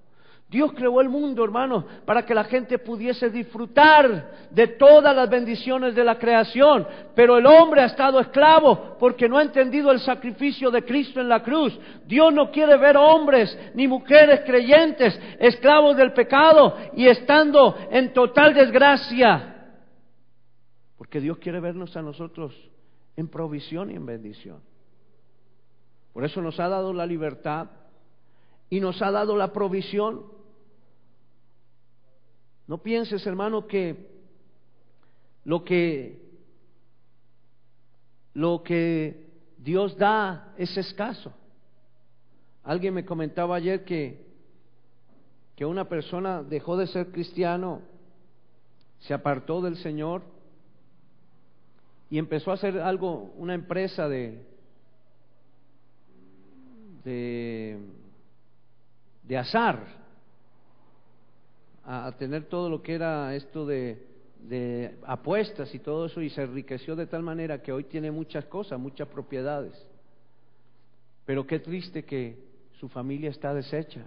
Dios creó el mundo, hermanos, para que la gente pudiese disfrutar de todas las bendiciones de la creación. Pero el hombre ha estado esclavo porque no ha entendido el sacrificio de Cristo en la cruz. Dios no quiere ver hombres ni mujeres creyentes esclavos del pecado y estando en total desgracia. Porque Dios quiere vernos a nosotros en provisión y en bendición. Por eso nos ha dado la libertad y nos ha dado la provisión. No pienses, hermano, que lo que Dios da es escaso. Alguien me comentaba ayer que una persona dejó de ser cristiano, se apartó del Señor y empezó a hacer una empresa de azar, a tener todo lo que era esto de apuestas y todo eso, y se enriqueció de tal manera que hoy tiene muchas cosas, muchas propiedades. Pero qué triste que su familia está deshecha.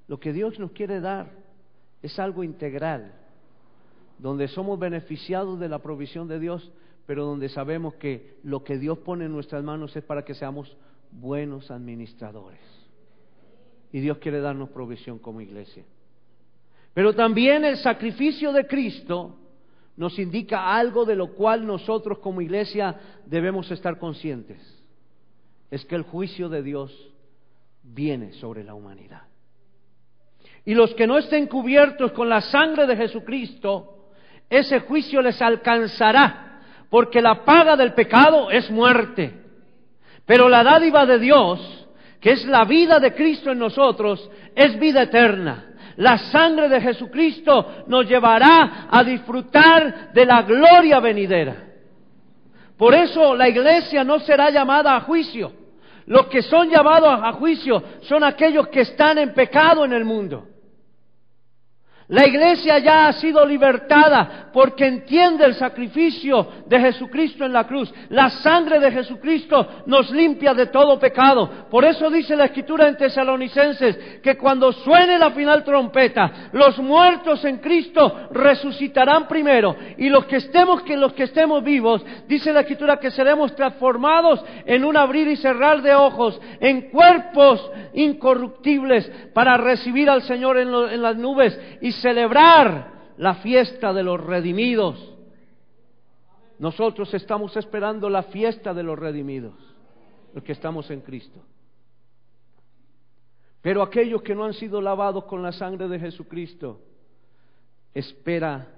Lo que Dios nos quiere dar es algo integral, donde somos beneficiados de la provisión de Dios, pero donde sabemos que lo que Dios pone en nuestras manos es para que seamos buenos administradores. Y Dios quiere darnos provisión como iglesia. Pero también el sacrificio de Cristo nos indica algo de lo cual nosotros como iglesia debemos estar conscientes. Es que el juicio de Dios viene sobre la humanidad. Y los que no estén cubiertos con la sangre de Jesucristo, ese juicio les alcanzará, porque la paga del pecado es muerte. Pero la dádiva de Dios, que es la vida de Cristo en nosotros, es vida eterna. La sangre de Jesucristo nos llevará a disfrutar de la gloria venidera. Por eso la iglesia no será llamada a juicio. Los que son llamados a juicio son aquellos que están en pecado en el mundo. La iglesia ya ha sido libertada porque entiende el sacrificio de Jesucristo en la cruz. La sangre de Jesucristo nos limpia de todo pecado. Por eso dice la Escritura en Tesalonicenses que cuando suene la final trompeta, los muertos en Cristo resucitarán primero, y los que estemos vivos, dice la Escritura que seremos transformados en un abrir y cerrar de ojos, en cuerpos incorruptibles, para recibir al Señor en las nubes y celebrar la fiesta de los redimidos. Nosotros estamos esperando la fiesta de los redimidos, los que estamos en Cristo. Pero aquellos que no han sido lavados con la sangre de Jesucristo, espera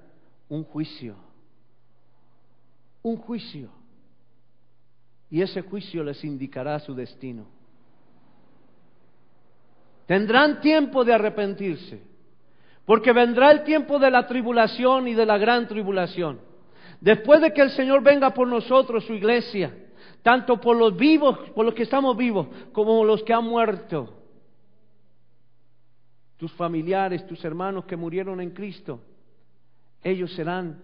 un juicio. Un juicio. Y ese juicio les indicará su destino. Tendrán tiempo de arrepentirse, porque vendrá el tiempo de la tribulación y de la gran tribulación. Después de que el Señor venga por nosotros, su iglesia, tanto por los vivos, por los que estamos vivos, como los que han muerto, tus familiares, tus hermanos que murieron en Cristo, ellos serán,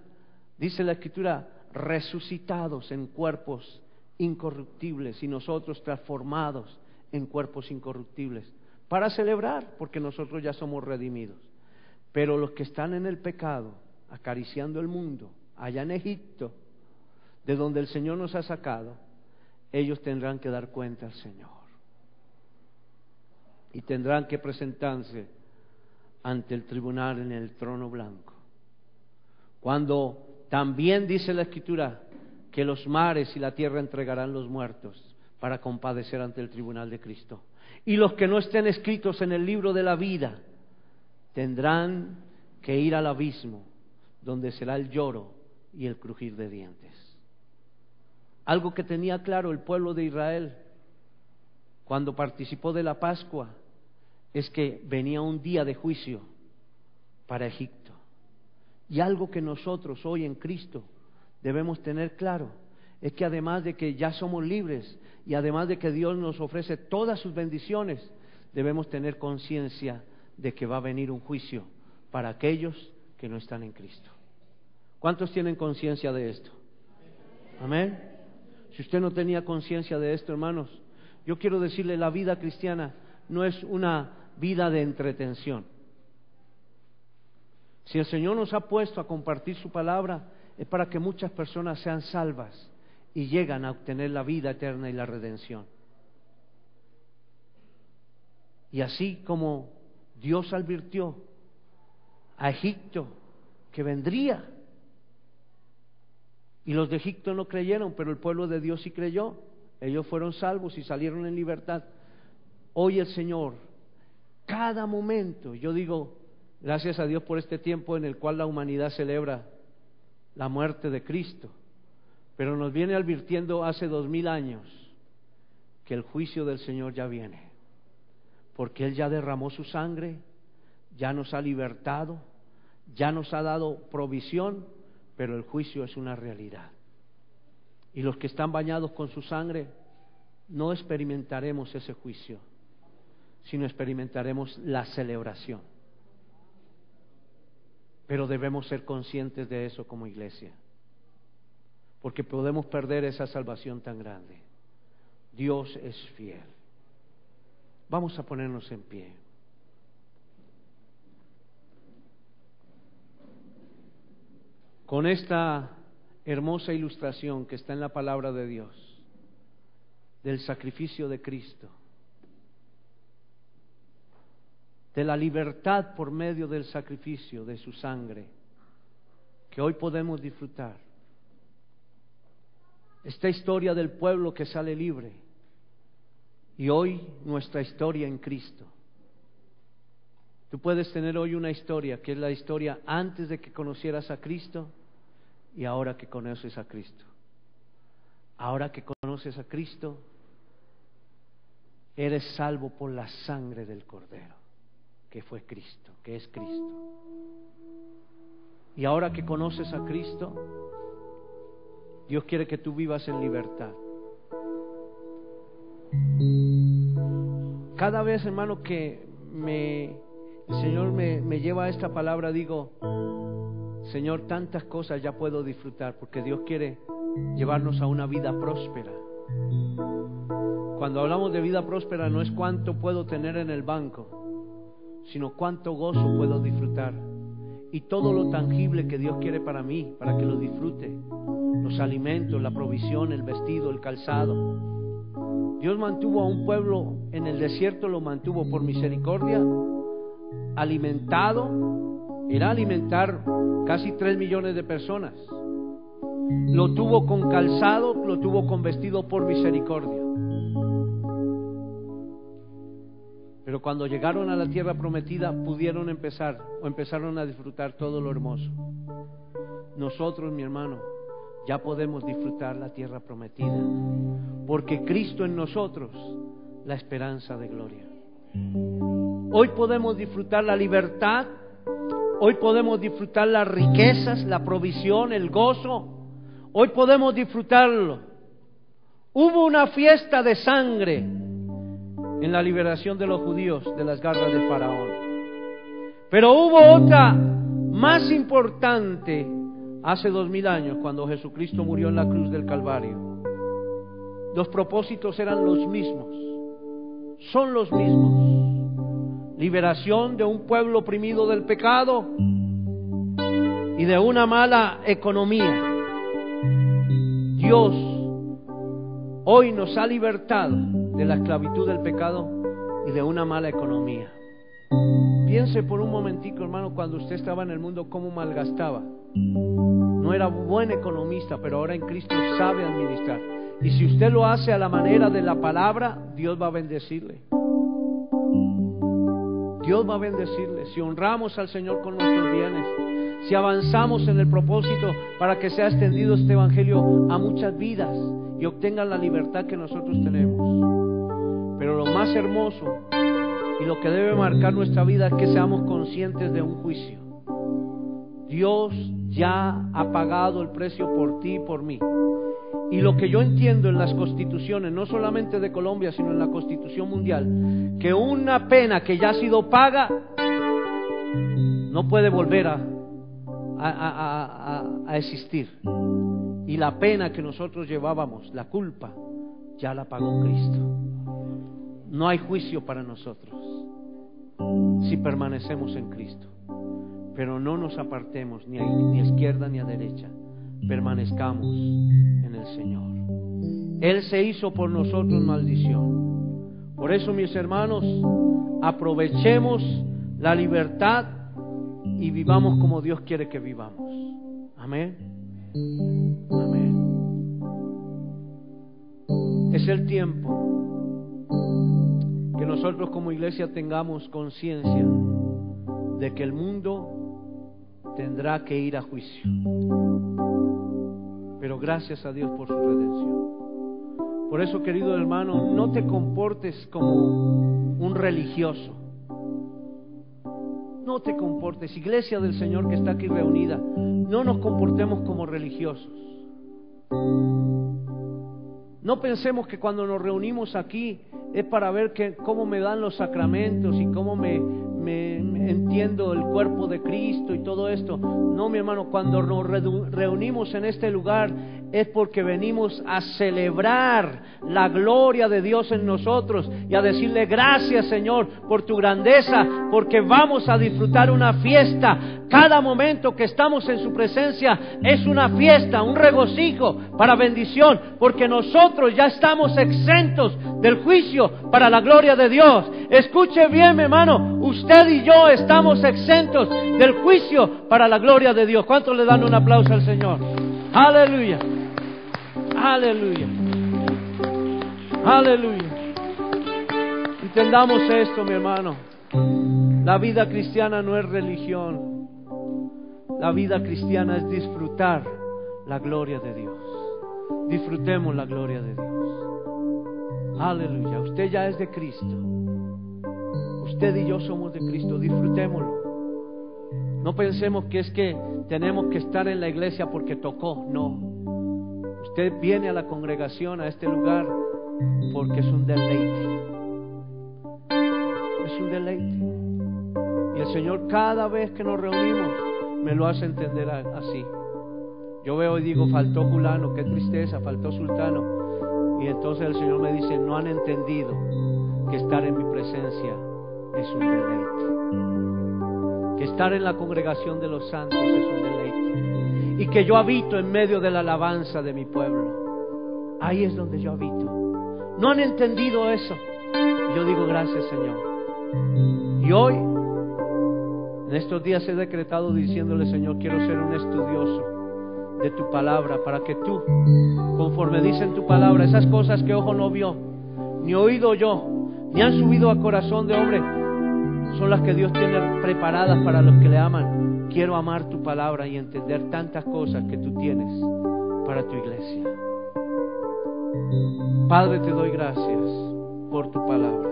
dice la Escritura, resucitados en cuerpos incorruptibles y nosotros transformados en cuerpos incorruptibles, para celebrar, porque nosotros ya somos redimidos. Pero los que están en el pecado, acariciando el mundo, allá en Egipto, de donde el Señor nos ha sacado, ellos tendrán que dar cuenta al Señor. Y tendrán que presentarse ante el tribunal en el trono blanco. Cuando también dice la Escritura que los mares y la tierra entregarán los muertos para compadecer ante el tribunal de Cristo. Y los que no estén escritos en el libro de la vida tendrán que ir al abismo, donde será el lloro y el crujir de dientes. Algo que tenía claro el pueblo de Israel cuando participó de la Pascua es que venía un día de juicio para Egipto. Y algo que nosotros hoy en Cristo debemos tener claro es que además de que ya somos libres y además de que Dios nos ofrece todas sus bendiciones, debemos tener conciencia de que va a venir un juicio para aquellos que no están en Cristo. ¿Cuántos tienen conciencia de esto? Amén. Si usted no tenía conciencia de esto, hermanos, yo quiero decirle, la vida cristiana no es una vida de entretención. Si el Señor nos ha puesto a compartir su palabra, es para que muchas personas sean salvas y llegan a obtener la vida eterna y la redención. Y así como Dios advirtió a Egipto que vendría, y los de Egipto no creyeron, pero el pueblo de Dios sí creyó, ellos fueron salvos y salieron en libertad. Hoy el Señor, cada momento, yo digo, gracias a Dios por este tiempo en el cual la humanidad celebra la muerte de Cristo, pero nos viene advirtiendo hace 2000 años que el juicio del Señor ya viene, porque Él ya derramó su sangre, ya nos ha libertado, ya nos ha dado provisión, pero el juicio es una realidad. Y los que están bañados con su sangre no experimentaremos ese juicio, sino experimentaremos la celebración. Pero debemos ser conscientes de eso como iglesia, porque podemos perder esa salvación tan grande. Dios es fiel. Vamos a ponernos en pie. Con esta hermosa ilustración que está en la palabra de Dios, del sacrificio de Cristo, de la libertad por medio del sacrificio de su sangre, que hoy podemos disfrutar. Esta historia del pueblo que sale libre, y hoy nuestra historia en Cristo. Tú puedes tener hoy una historia que es la historia antes de que conocieras a Cristo y ahora que conoces a Cristo. Ahora que conoces a Cristo, eres salvo por la sangre del Cordero, que fue Cristo, que es Cristo. Y ahora que conoces a Cristo, Dios quiere que tú vivas en libertad. Cada vez, hermano, que el Señor me lleva a esta palabra, digo, Señor, tantas cosas ya puedo disfrutar, porque Dios quiere llevarnos a una vida próspera. Cuando hablamos de vida próspera, no es cuánto puedo tener en el banco, sino cuánto gozo puedo disfrutar, y todo lo tangible que Dios quiere para mí, para que lo disfrute: los alimentos, la provisión, el vestido, el calzado. Dios mantuvo a un pueblo en el desierto, lo mantuvo por misericordia, alimentado, era alimentar casi 3 millones de personas. Lo tuvo con calzado, lo tuvo con vestido por misericordia. Pero cuando llegaron a la tierra prometida, empezaron a disfrutar todo lo hermoso. Nosotros, mi hermano, ya podemos disfrutar la tierra prometida, porque Cristo en nosotros, la esperanza de gloria. Hoy podemos disfrutar la libertad, hoy podemos disfrutar las riquezas, la provisión, el gozo. Hoy podemos disfrutarlo. Hubo una fiesta de sangre en la liberación de los judíos de las garras de Faraón, pero hubo otra más importante hace 2000 años, cuando Jesucristo murió en la cruz del Calvario. Los propósitos eran los mismos, son los mismos: liberación de un pueblo oprimido del pecado y de una mala economía. Dios hoy nos ha libertado de la esclavitud del pecado y de una mala economía. Piense por un momentico, hermano, cuando usted estaba en el mundo, cómo malgastaba. No era buen economista, pero ahora en Cristo sabe administrar. Y si usted lo hace a la manera de la palabra, Dios va a bendecirle. Dios va a bendecirle. Si honramos al Señor con nuestros bienes, si avanzamos en el propósito para que sea extendido este evangelio a muchas vidas y obtengan la libertad que nosotros tenemos. Pero lo más hermoso y lo que debe marcar nuestra vida es que seamos conscientes de un juicio. Dios ya ha pagado el precio por ti y por mí, Y lo que yo entiendo en las constituciones, no solamente de Colombia, sino en la Constitución mundial, que una pena que ya ha sido paga no puede volver a existir. Y la pena que nosotros llevábamos, la culpa, ya la pagó Cristo. No hay juicio para nosotros si permanecemos en Cristo. Pero no nos apartemos ni a izquierda ni a derecha. Permanezcamos en el Señor. Él se hizo por nosotros maldición. Por eso, mis hermanos, aprovechemos la libertad y vivamos como Dios quiere que vivamos. Amén. Amén. Es el tiempo que nosotros como iglesia tengamos conciencia de que el mundo tendrá que ir a juicio. Pero gracias a Dios por su redención. Por eso, querido hermano, no te comportes como un religioso. No te comportes, iglesia del Señor que está aquí reunida, no nos comportemos como religiosos. No pensemos que cuando nos reunimos aquí es para ver cómo me dan los sacramentos y cómo me entiendo el cuerpo de Cristo y todo esto. No, mi hermano, cuando nos reunimos en este lugar es porque venimos a celebrar la gloria de Dios en nosotros y a decirle gracias, Señor, por tu grandeza, porque vamos a disfrutar una fiesta. Cada momento que estamos en su presencia es una fiesta, un regocijo para bendición, porque nosotros ya estamos exentos del juicio para la gloria de Dios. Escuche bien, mi hermano, usted y yo estamos exentos del juicio para la gloria de Dios. ¿Cuántos le dan un aplauso al Señor? Aleluya, aleluya, aleluya. Entendamos esto, mi hermano. La vida cristiana no es religión. La vida cristiana es disfrutar la gloria de Dios. Disfrutemos la gloria de Dios. Aleluya. Usted ya es de Cristo. Usted y yo somos de Cristo. Disfrutémoslo. No pensemos que es que tenemos que estar en la iglesia porque tocó. No. Usted viene a la congregación, a este lugar, porque es un deleite. Es un deleite. Y el Señor, cada vez que nos reunimos, me lo hace entender así. Yo veo y digo, faltó fulano, qué tristeza, faltó sultano. Y entonces el Señor me dice, no han entendido que estar en mi presencia es un deleite. Que estar en la congregación de los santos es un deleite. Y que yo habito en medio de la alabanza de mi pueblo. Ahí es donde yo habito. No han entendido eso. Yo digo, gracias, Señor. Y hoy, en estos días he decretado diciéndole, Señor, quiero ser un estudioso de tu palabra, para que tú, conforme dice en tu palabra, esas cosas que ojo no vio, ni oído yo, ni han subido a corazón de hombre, son las que Dios tiene preparadas para los que le aman. Quiero amar tu palabra y entender tantas cosas que tú tienes para tu iglesia. Padre, te doy gracias por tu palabra.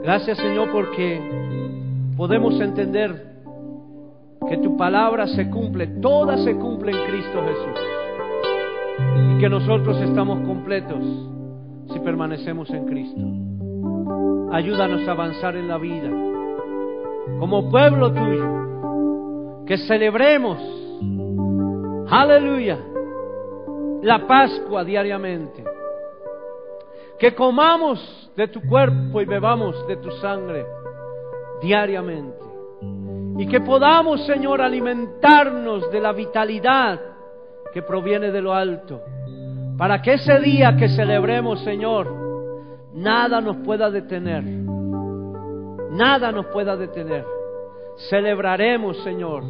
Gracias, Señor, porque podemos entender que tu palabra se cumple, toda se cumple en Cristo Jesús, y que nosotros estamos completos si permanecemos en Cristo. Ayúdanos a avanzar en la vida como pueblo tuyo, que celebremos, aleluya, la Pascua diariamente, que comamos de tu cuerpo y bebamos de tu sangre diariamente, y que podamos, Señor, alimentarnos de la vitalidad que proviene de lo alto, para que ese día que celebremos, Señor, nada nos pueda detener. Nada nos pueda detener. Celebraremos, Señor.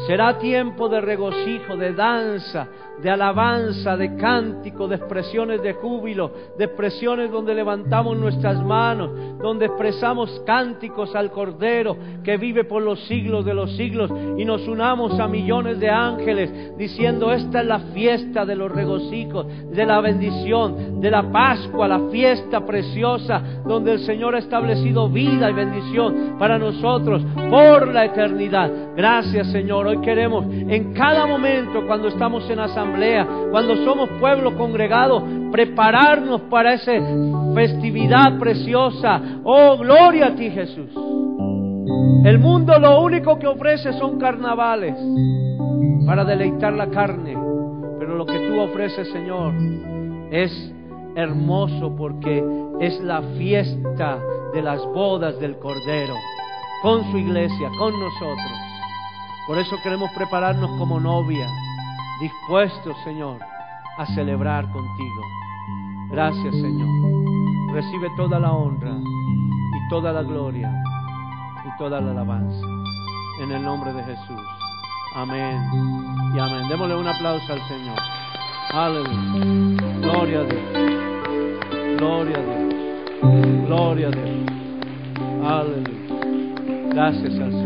Será tiempo de regocijo, de danza, de alabanza, de cántico, de expresiones de júbilo, de expresiones donde levantamos nuestras manos, donde expresamos cánticos al Cordero que vive por los siglos de los siglos, y nos unamos a millones de ángeles diciendo, esta es la fiesta de los regocijos, de la bendición, de la Pascua, la fiesta preciosa donde el Señor ha establecido vida y bendición para nosotros. por la eternidad. Gracias, Señor. Hoy queremos en cada momento, cuando estamos en asamblea, cuando somos pueblo congregado, prepararnos para esa festividad preciosa. Oh, gloria a ti, Jesús. El mundo lo único que ofrece son carnavales para deleitar la carne, pero lo que tú ofreces, Señor, es hermoso, porque es la fiesta de las bodas del Cordero con su iglesia, con nosotros. Por eso queremos prepararnos como novia, dispuestos, Señor, a celebrar contigo. Gracias, Señor. Recibe toda la honra y toda la gloria y toda la alabanza en el nombre de Jesús. Amén y amén. Démosle un aplauso al Señor. Aleluya. Gloria a Dios. Gloria a Dios. Gloria a Dios. Aleluya. Gracias al Señor.